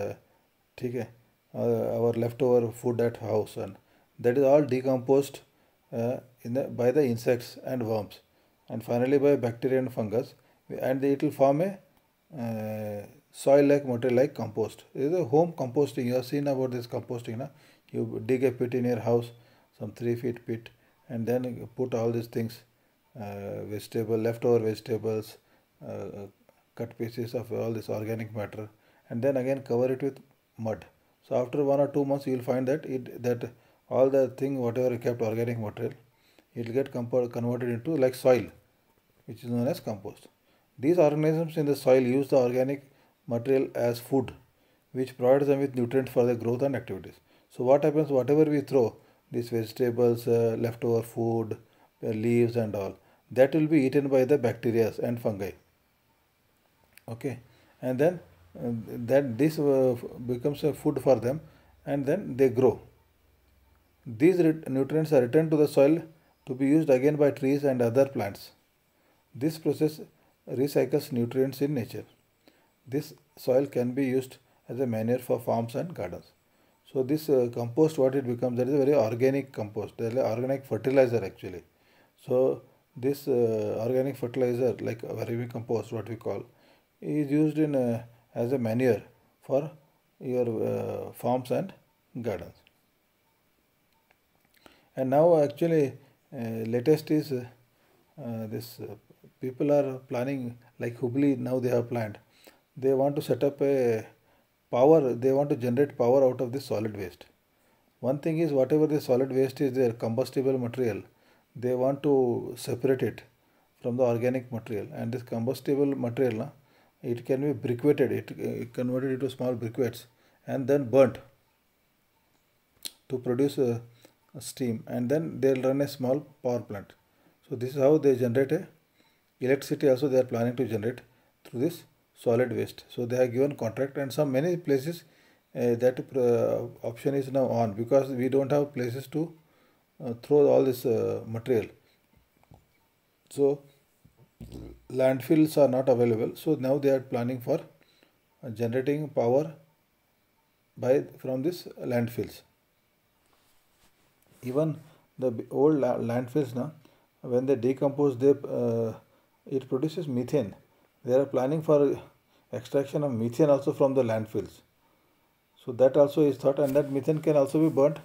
our leftover food at house, and that is all decomposed by the insects and worms, and finally by bacteria and fungus, and it will form a soil-like material like compost. It is a home composting. You have seen about this composting, na? You dig a pit in your house, some 3 feet pit, and then you put all these things, leftover vegetables, cut pieces of all this organic matter, and then again cover it with mud. So after 1 or 2 months, you will find that all the thing, whatever you kept organic material, it will get converted into like soil, which is known as compost. These organisms in the soil use the organic material as food, which provides them with nutrients for their growth and activities. So what happens, whatever we throw, these vegetables, leftover food, leaves and all, that will be eaten by the bacteria and fungi. Okay, and then that this becomes a food for them, and then they grow. These nutrients are returned to the soil to be used again by trees and other plants. This process recycles nutrients in nature. This soil can be used as a manure for farms and gardens. So this compost, what it becomes, that is a very organic compost, that is organic fertilizer actually. So this organic fertilizer, like vermicompost, what we call, is used in as a manure for your farms and gardens. And now actually latest is this people are planning, like Hubli, now they have planned. They want to set up a power, they want to generate power out of this solid waste. One thing is, whatever the solid waste is their combustible material, they want to separate it from the organic material. And this combustible material, it can be briquetted, it converted into small briquettes and then burnt to produce steam, and then they'll run a small power plant. So this is how they generate electricity. Also they are planning to generate through this solid waste. So they have given contract, and many places that option is now on, because we don't have places to throw all this material. So landfills are not available. So now they are planning for generating power from this landfills. Even the old landfills now, when they decompose, it produces methane. They are planning for extraction of methane also from the landfills. So that also is thought, and that methane can also be burnt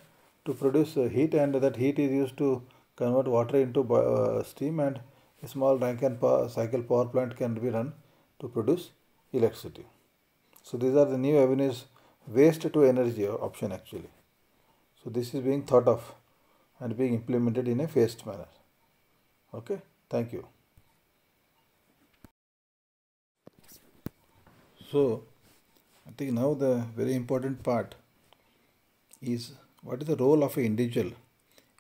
to produce heat, and that heat is used to convert water into steam, and a small Rankine cycle power plant can be run to produce electricity. So these are the new avenues, waste to energy option actually. So this is being thought of and being implemented in a phased manner. Okay, thank you. So I think now the very important part is what is the role of an individual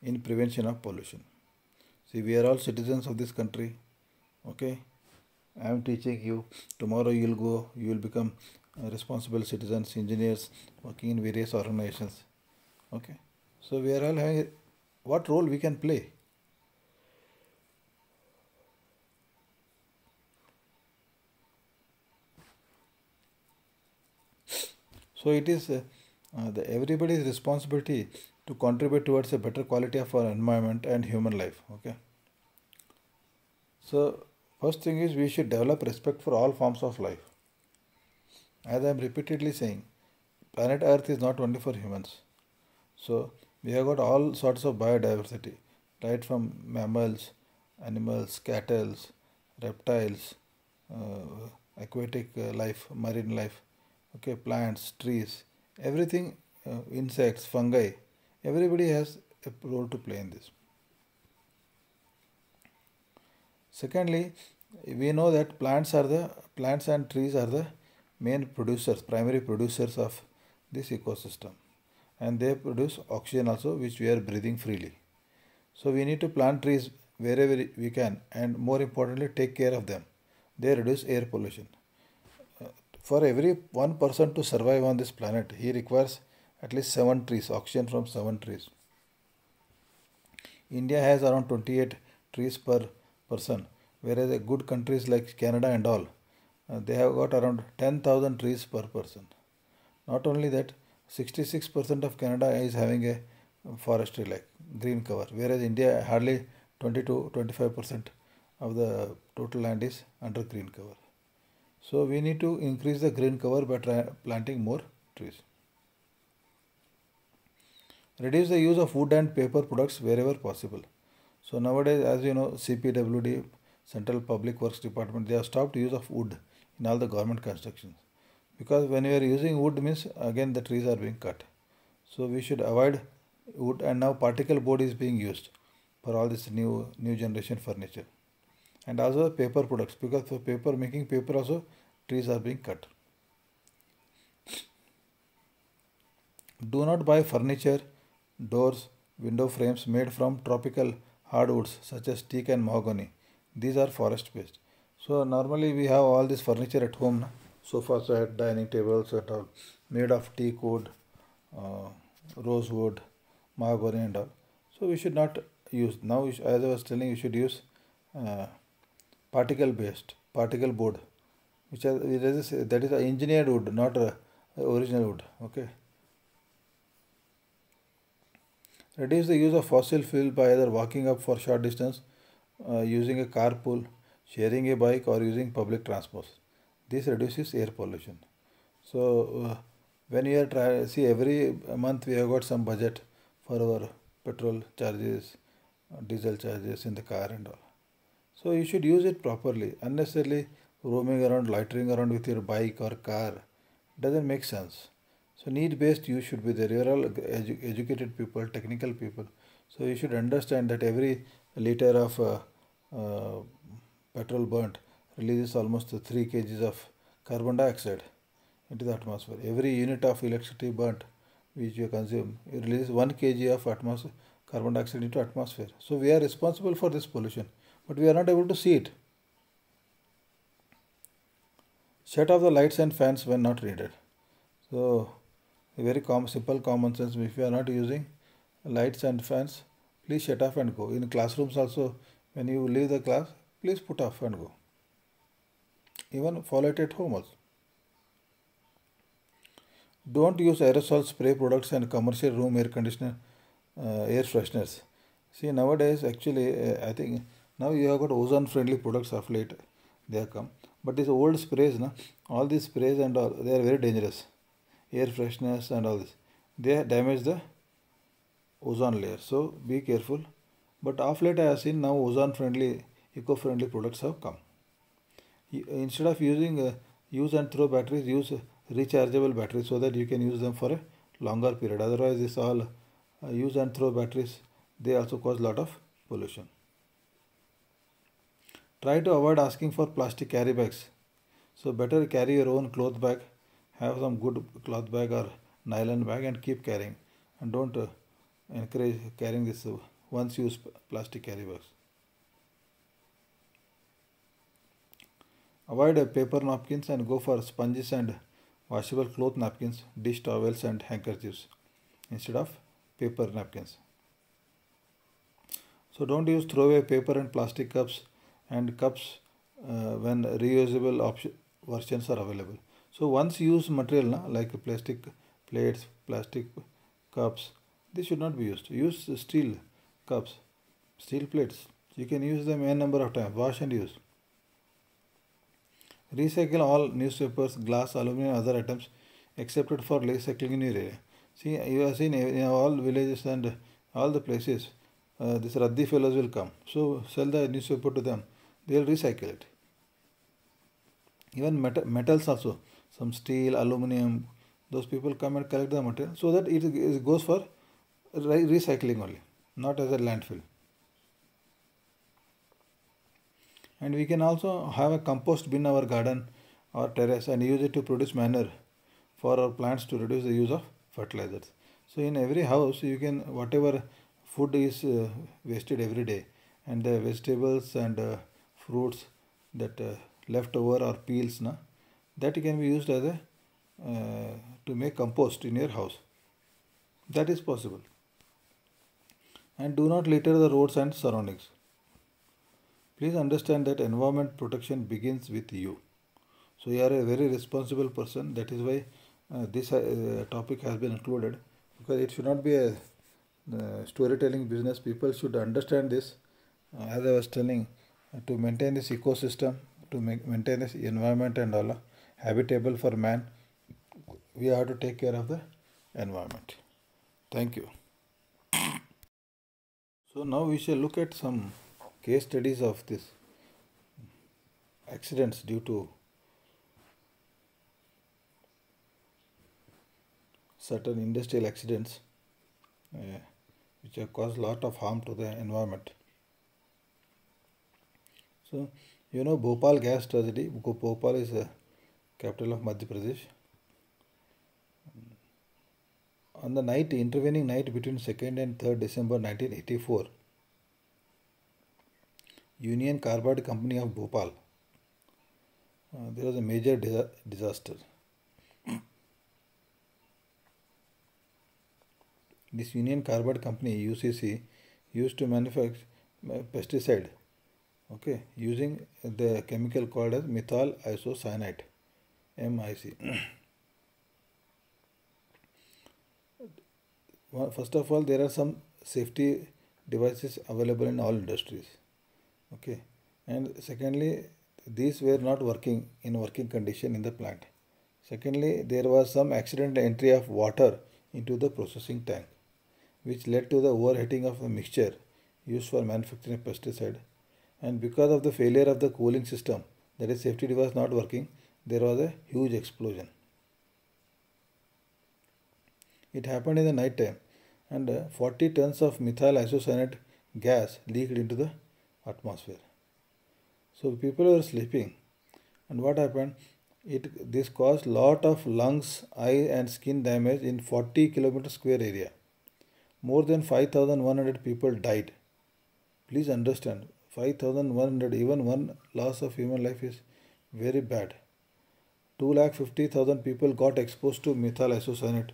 in prevention of pollution. See, we are all citizens of this country. Okay, I am teaching you. Tomorrow you will go, you will become responsible citizens, engineers working in various organizations. Okay, so we are all having what role we can play. So it is everybody's responsibility to contribute towards a better quality of our environment and human life. Okay. So first thing is we should develop respect for all forms of life. As I am repeatedly saying, planet Earth is not only for humans. So we have got all sorts of biodiversity, right from mammals, animals, cattle, reptiles, aquatic life, marine life, okay, plants, trees, everything, insects, fungi, everybody has a role to play in this. Secondly, we know that plants and trees are the main producers, primary producers of this ecosystem, and they produce oxygen also, which we are breathing freely. So we need to plant trees wherever we can, and more importantly, take care of them. They reduce air pollution. For every one person to survive on this planet, he requires at least 7 trees, oxygen from 7 trees. India has around 28 trees per person, whereas the good countries like Canada and all, they have got around 10,000 trees per person. Not only that, 66% of Canada is having a forestry like green cover, whereas India hardly 20 to 25% of the total land is under green cover. So we need to increase the green cover by planting more trees. Reduce the use of wood and paper products wherever possible. So nowadays, as you know, CPWD, Central Public Works Department, they have stopped use of wood in all the government constructions. Because when you are using wood means again the trees are being cut. So we should avoid wood, and now particle board is being used for all this new generation furniture. And also paper products, because for paper, making paper also trees are being cut. Do not buy furniture, doors, window frames made from tropical hardwoods such as teak and mahogany. These are forest based. So normally we have all this furniture at home, sofa set, dining tables, and all made of teak wood, rosewood, mahogany and all. So we should not use, now as I was telling, you should use particle board, that is engineered wood, not original wood. Okay. Reduce the use of fossil fuel by either walking up for short distance, using a carpool, sharing a bike, or using public transport. This reduces air pollution. So when you are see, every month we have got some budget for our petrol charges, diesel charges in the car and all. So you should use it properly. Unnecessarily roaming around, loitering around with your bike or car doesn't make sense. So need-based use should be there. You are all educated people, technical people. So you should understand that every liter of petrol burnt releases almost 3 kgs of carbon dioxide into the atmosphere. Every unit of electricity burnt which you consume, it releases 1 kg of carbon dioxide into atmosphere. So we are responsible for this pollution, but we are not able to see it. Shut off the lights and fans when not needed. So a very simple common sense. If you are not using lights and fans, please shut off and go. In classrooms also, when you leave the class, please put off and go. Even follow it at home also. Don't use aerosol spray products and commercial room air conditioner, air fresheners. See, nowadays actually I think now you have got ozone friendly products of late. They have come. But these old sprays, na, all these sprays and all, they are very dangerous. Air fresheners and all this, they damage the ozone layer. So be careful. But of late I have seen now ozone friendly, eco-friendly products have come. Instead of using use and throw batteries, use rechargeable batteries so that you can use them for a longer period. Otherwise, this all use and throw batteries, they also cause a lot of pollution. Try to avoid asking for plastic carry bags. So better carry your own cloth bag, have some good cloth bag or nylon bag and keep carrying. And don't encourage carrying this once use plastic carry bags. Avoid paper napkins and go for sponges and washable cloth napkins, dish towels and handkerchiefs instead of paper napkins. So don't use throwaway paper and plastic cups and cups when reusable versions are available. So once used material like plastic plates, plastic cups, this should not be used. Use steel cups, steel plates. You can use them a number of times. Wash and use. Recycle all newspapers, glass, aluminum, other items accepted for recycling in your area. See, you have seen in all villages and all the places, these Raddi fellows will come. So sell the newspaper to them. They will recycle it. Even metals also, some steel, aluminum, those people come and collect the material so that it goes for recycling only, not as a landfill. And we can also have a compost bin in our garden or terrace and use it to produce manure for our plants to reduce the use of fertilizers. So in every house you can, whatever food is wasted every day, and the vegetables and fruits that left over or peels, that can be used as a to make compost in your house. That is possible. And do not litter the roads and surroundings. Please understand that environment protection begins with you. So you are a very responsible person. That is why this topic has been included, because it should not be a storytelling business. People should understand this. As I was telling, to maintain this ecosystem, to maintain this environment and all habitable for man, we have to take care of the environment. Thank you. So now we shall look at some case studies of this accidents due to certain industrial accidents which have caused a lot of harm to the environment. So you know Bhopal gas tragedy. Bhopal is the capital of Madhya Pradesh. On the intervening night between 2nd and 3rd December 1984, Union Carbide Company of Bhopal, there was a major disaster. This Union Carbide Company, UCC, used to manufacture pesticide, using the chemical called as methyl isocyanate, MIC. First of all, there are some safety devices available in all industries. And secondly, these were not working in working condition in the plant. Secondly, there was some accidental entry of water into the processing tank, which led to the overheating of the mixture used for manufacturing pesticide. And because of the failure of the cooling system, that is safety device not working, there was a huge explosion. It happened in the night time, and 40 tons of methyl isocyanate gas leaked into the atmosphere. So people were sleeping, and what happened? This caused lot of lungs, eye and skin damage in 40 km square area. More than 5,100 people died. Please understand, 5,100, even one loss of human life is very bad. 250,000 people got exposed to methyl isocyanate.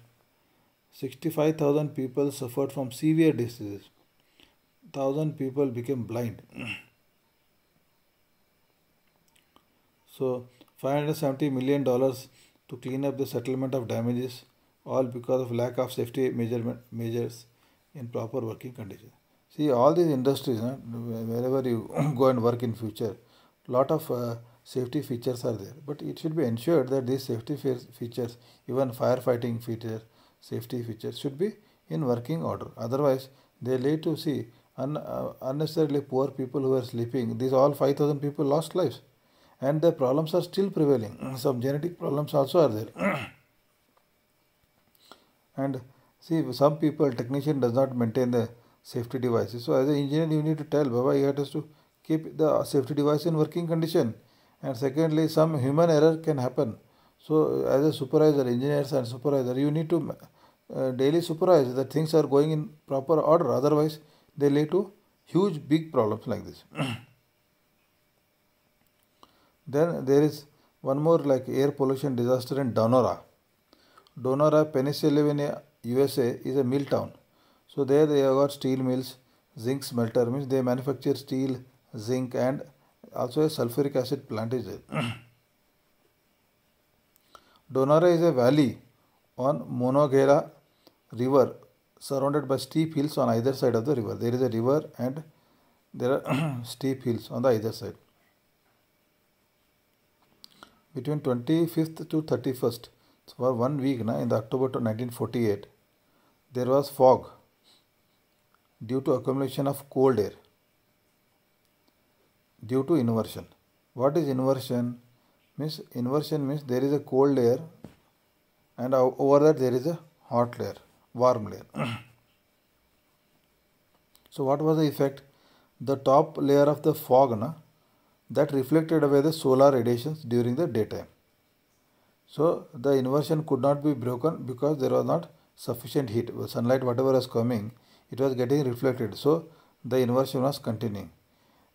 65,000 people suffered from severe diseases. 1,000 people became blind. So $570 million to clean up the settlement of damages, all because of lack of safety measures in proper working conditions. See, all these industries, wherever you go and work in future, lot of safety features are there. But it should be ensured that these safety features, even firefighting feature, safety features should be in working order. Otherwise, they lead to see unnecessarily poor people who are sleeping. These all 5,000 people lost lives. And the problems are still prevailing. Some genetic problems also are there. And see, some people, technician does not maintain the safety devices. So as an engineer, you need to tell, Baba, you have to keep the safety device in working condition. And secondly, some human error can happen. So as a supervisor, engineers and supervisor, you need to daily supervise that things are going in proper order. Otherwise, they lead to huge, big problems like this. Then there is one more like air pollution disaster in Donora. Donora, Pennsylvania, USA is a mill town. So there they have got steel mills, zinc smelter means they manufacture steel, zinc and also a sulfuric acid plant is there. Donora is a valley on Monongahela river surrounded by steep hills on either side of the river. There is a river and there are steep hills on the either side. Between 25th to 31st, so for 1 week in the October 1948, there was fog due to accumulation of cold air due to inversion. What is inversion? Inversion means there is a cold air and over that there is a hot layer, warm layer. So what was the effect? The top layer of the fog that reflected away the solar radiations during the daytime. So the inversion could not be broken because there was not sufficient heat. Sunlight, whatever was coming, it was getting reflected. So the inversion was continuing.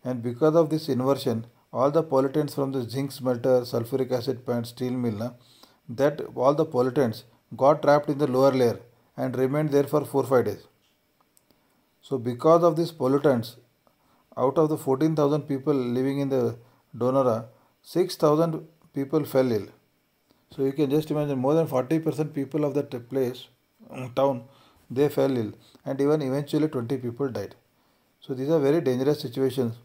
And because of this inversion, all the pollutants from the zinc smelter, sulfuric acid plant, steel mill, that all the pollutants got trapped in the lower layer and remained there for 4-5 days. So because of these pollutants, out of the 14,000 people living in the Donora, 6,000 people fell ill. So you can just imagine more than 40% people of that place, town, they fell ill and even eventually 20 people died. So these are very dangerous situations.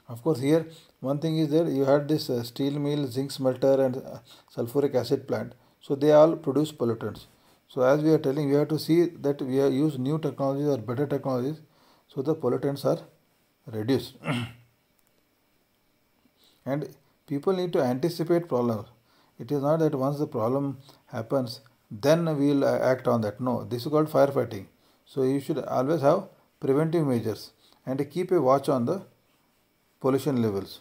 Of course, here one thing is there, you had this steel mill, zinc smelter and sulfuric acid plant. So they all produce pollutants. So as we are telling, we have to see that we have used new technologies or better technologies so the pollutants are reduced. And people need to anticipate problems. It is not that once the problem happens, then we will act on that. No, this is called firefighting. So you should always have preventive measures and keep a watch on the pollution levels.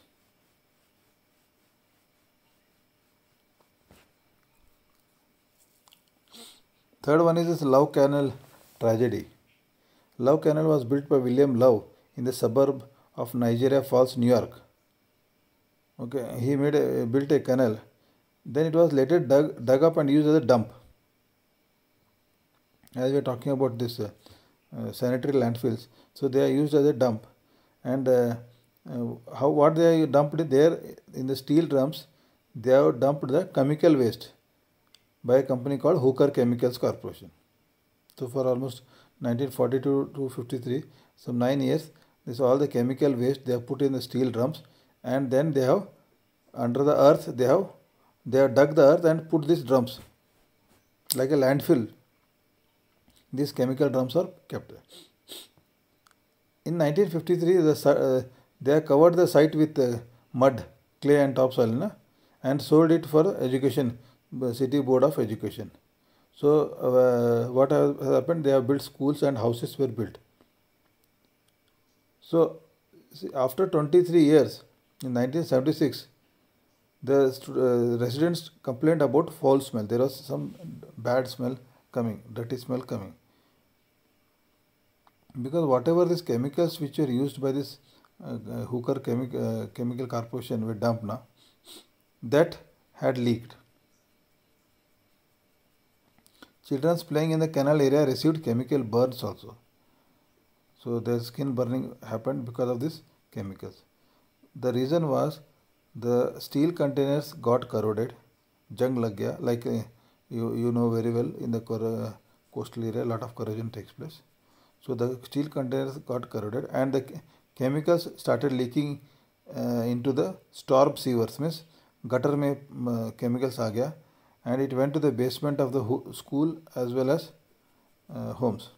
Third one is this Love Canal tragedy. Love Canal was built by William Love in the suburb of Niagara Falls, New York. Okay, he built a canal. Then it was later dug up and used as a dump. As we are talking about this sanitary landfills, so they are used as a dump. And what they are dumped there in the steel drums, they have dumped the chemical waste by a company called Hooker Chemicals Corporation. So for almost 1942 to 53, some 9 years, this all the chemical waste they have put in the steel drums, and then they have under the earth they have dug the earth and put these drums like a landfill. These chemical drums are kept there. In 1953, they have covered the site with mud, clay and topsoil and sold it for education, City Board of Education. So what has happened? They have built schools and houses were built. So after 23 years, in 1976, the residents complained about foul smell. There was some bad smell coming, dirty smell coming. Because whatever these chemicals which were used by this Hooker Chemical Corporation were dumped that had leaked. Children playing in the canal area received chemical burns also. So their skin burning happened because of these chemicals. The reason was the steel containers got corroded, jung lag gaya, like you know very well in the coastal area a lot of corrosion takes place. So the steel containers got corroded and the chemicals started leaking into the storm sewers, means gutter में chemicals आ गया, and it went to the basement of the school as well as homes.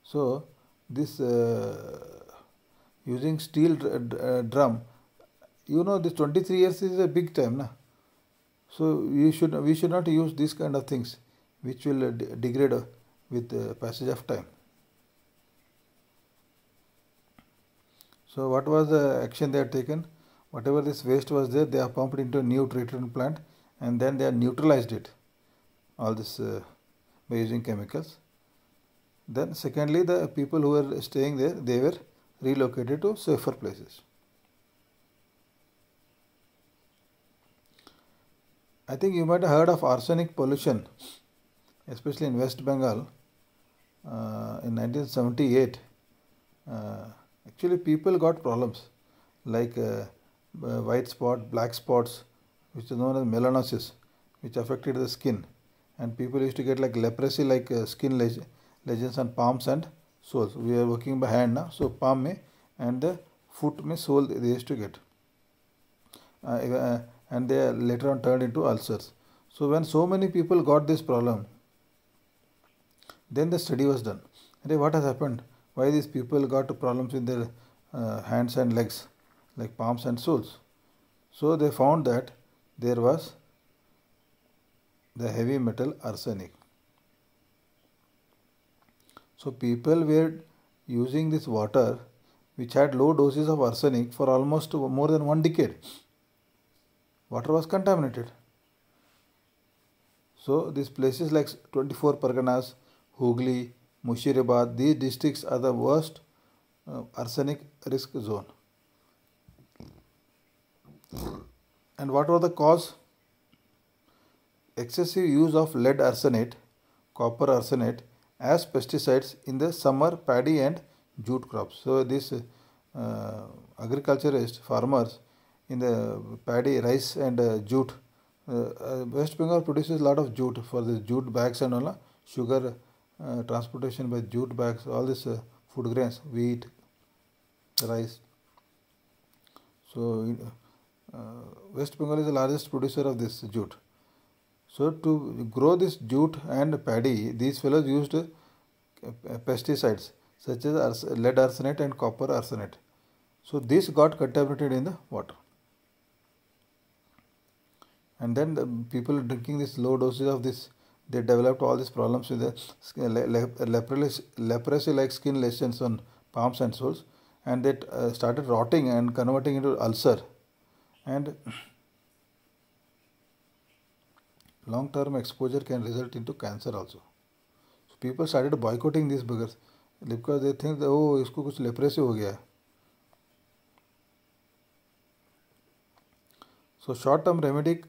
So this using steel drum, this 23 years is a big time, na? So we should not use these kind of things which will degrade with the passage of time. So what was the action they had taken? Whatever this waste was there, they have pumped into a new treatment plant, and then they have neutralized it, all this by using chemicals. Then secondly, the people who were staying there, they were relocated to safer places. I think you might have heard of arsenic pollution, especially in West Bengal in 1978. Actually, people got problems like white spot, black spots, which is known as melanosis, which affected the skin, and people used to get like leprosy, like skin lesions on palms and soles. We are working by hand now, so palm mein and the foot mein sole they used to get, and they later on turned into ulcers. So when so many people got this problem, then the study was done. And what has happened? Why these people got problems with their hands and legs, like palms and soles? So they found that there was the heavy metal arsenic. So people were using this water which had low doses of arsenic for almost more than 1 decade. Water was contaminated. So these places like 24 Parganas, Hooghly, Mushirabad, these districts are the worst arsenic risk zone. And what was the cause? Excessive use of lead arsenate, copper arsenate as pesticides in the summer paddy and jute crops. So these agriculturists, farmers in the paddy, rice and jute, West Bengal produces a lot of jute for the jute bags and all, sugar transportation by jute bags, all this food grains, wheat, rice. So West Bengal is the largest producer of this jute. So to grow this jute and paddy, these fellows used pesticides such as lead arsenate and copper arsenate. So this got contaminated in the water. And then the people drinking this low doses of this, they developed all these problems with the leprosy like skin lesions on palms and soles, and they started rotting and converting into ulcer, and long-term exposure can result into cancer also. So people started boycotting these beggars because they think that, oh, isko kuch leprosy ho gaya. So short-term remedy,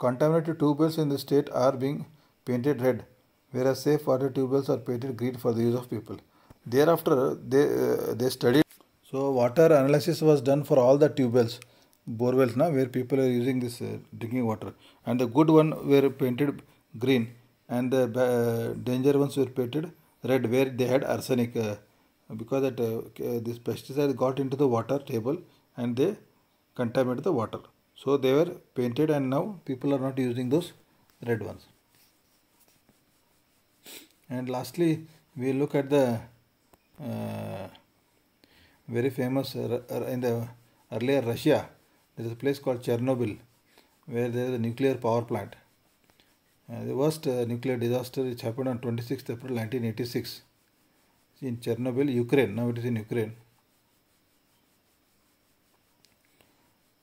contaminated tube wells in the state are being painted red, whereas safe water tube wells are painted green for the use of people. Thereafter, they studied. So water analysis was done for all the tube wells, bore wells, where people are using this drinking water, and the good one were painted green, and the danger ones were painted red, where they had arsenic, because that this pesticide got into the water table and they contaminated the water. So they were painted, and now people are not using those red ones. And lastly, we look at the very famous in the earlier Russia. There is a place called Chernobyl, where there is a nuclear power plant. The worst nuclear disaster which happened on 26th April 1986 in Chernobyl, Ukraine. Now it is in Ukraine.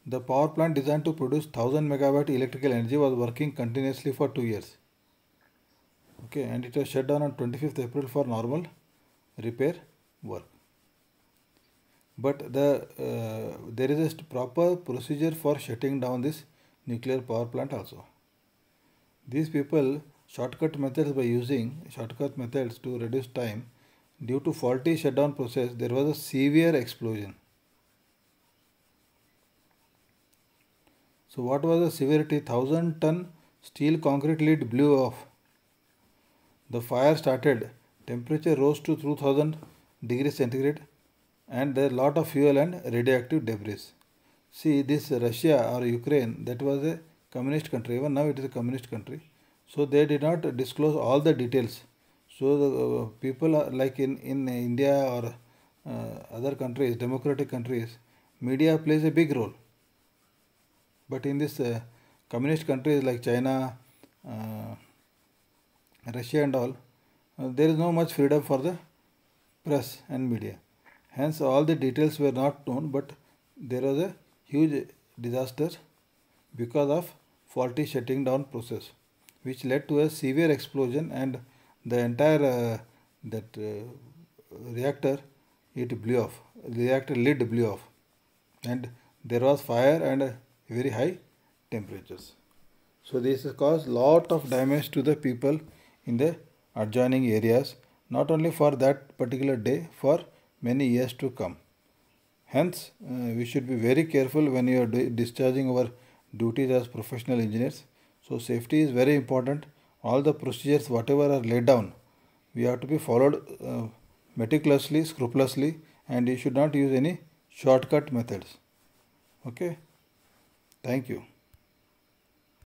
The power plant designed to produce 1000 megawatt electrical energy was working continuously for 2 years. Okay, and it was shut down on 25th April for normal repair work. But there is a proper procedure for shutting down this nuclear power plant also. These people shortcut methods by using shortcut methods to reduce time. Due to faulty shutdown process, there was a severe explosion. So what was the severity? 1000-ton steel concrete lid blew off. The fire started. Temperature rose to 2000 degrees centigrade, and there are a lot of fuel and radioactive debris. See, this Russia or Ukraine, that was a communist country. Even now it is a communist country. So they did not disclose all the details. So the people are like in India or other countries, democratic countries, media plays a big role. But in this communist countries like China, uh, Russia and all, there is no much freedom for the press and media. Hence, all the details were not known, but there was a huge disaster because of faulty shutting down process, which led to a severe explosion, and the entire that reactor, it blew off. The reactor lid blew off, and there was fire and very high temperatures. So this has caused lot of damage to the people in the adjoining areas, not only for that particular day, for many years to come. Hence, we should be very careful when you are discharging our duties as professional engineers. So safety is very important. All the procedures, whatever are laid down, we have to be followed meticulously, scrupulously, and you should not use any shortcut methods. Okay. Thank you.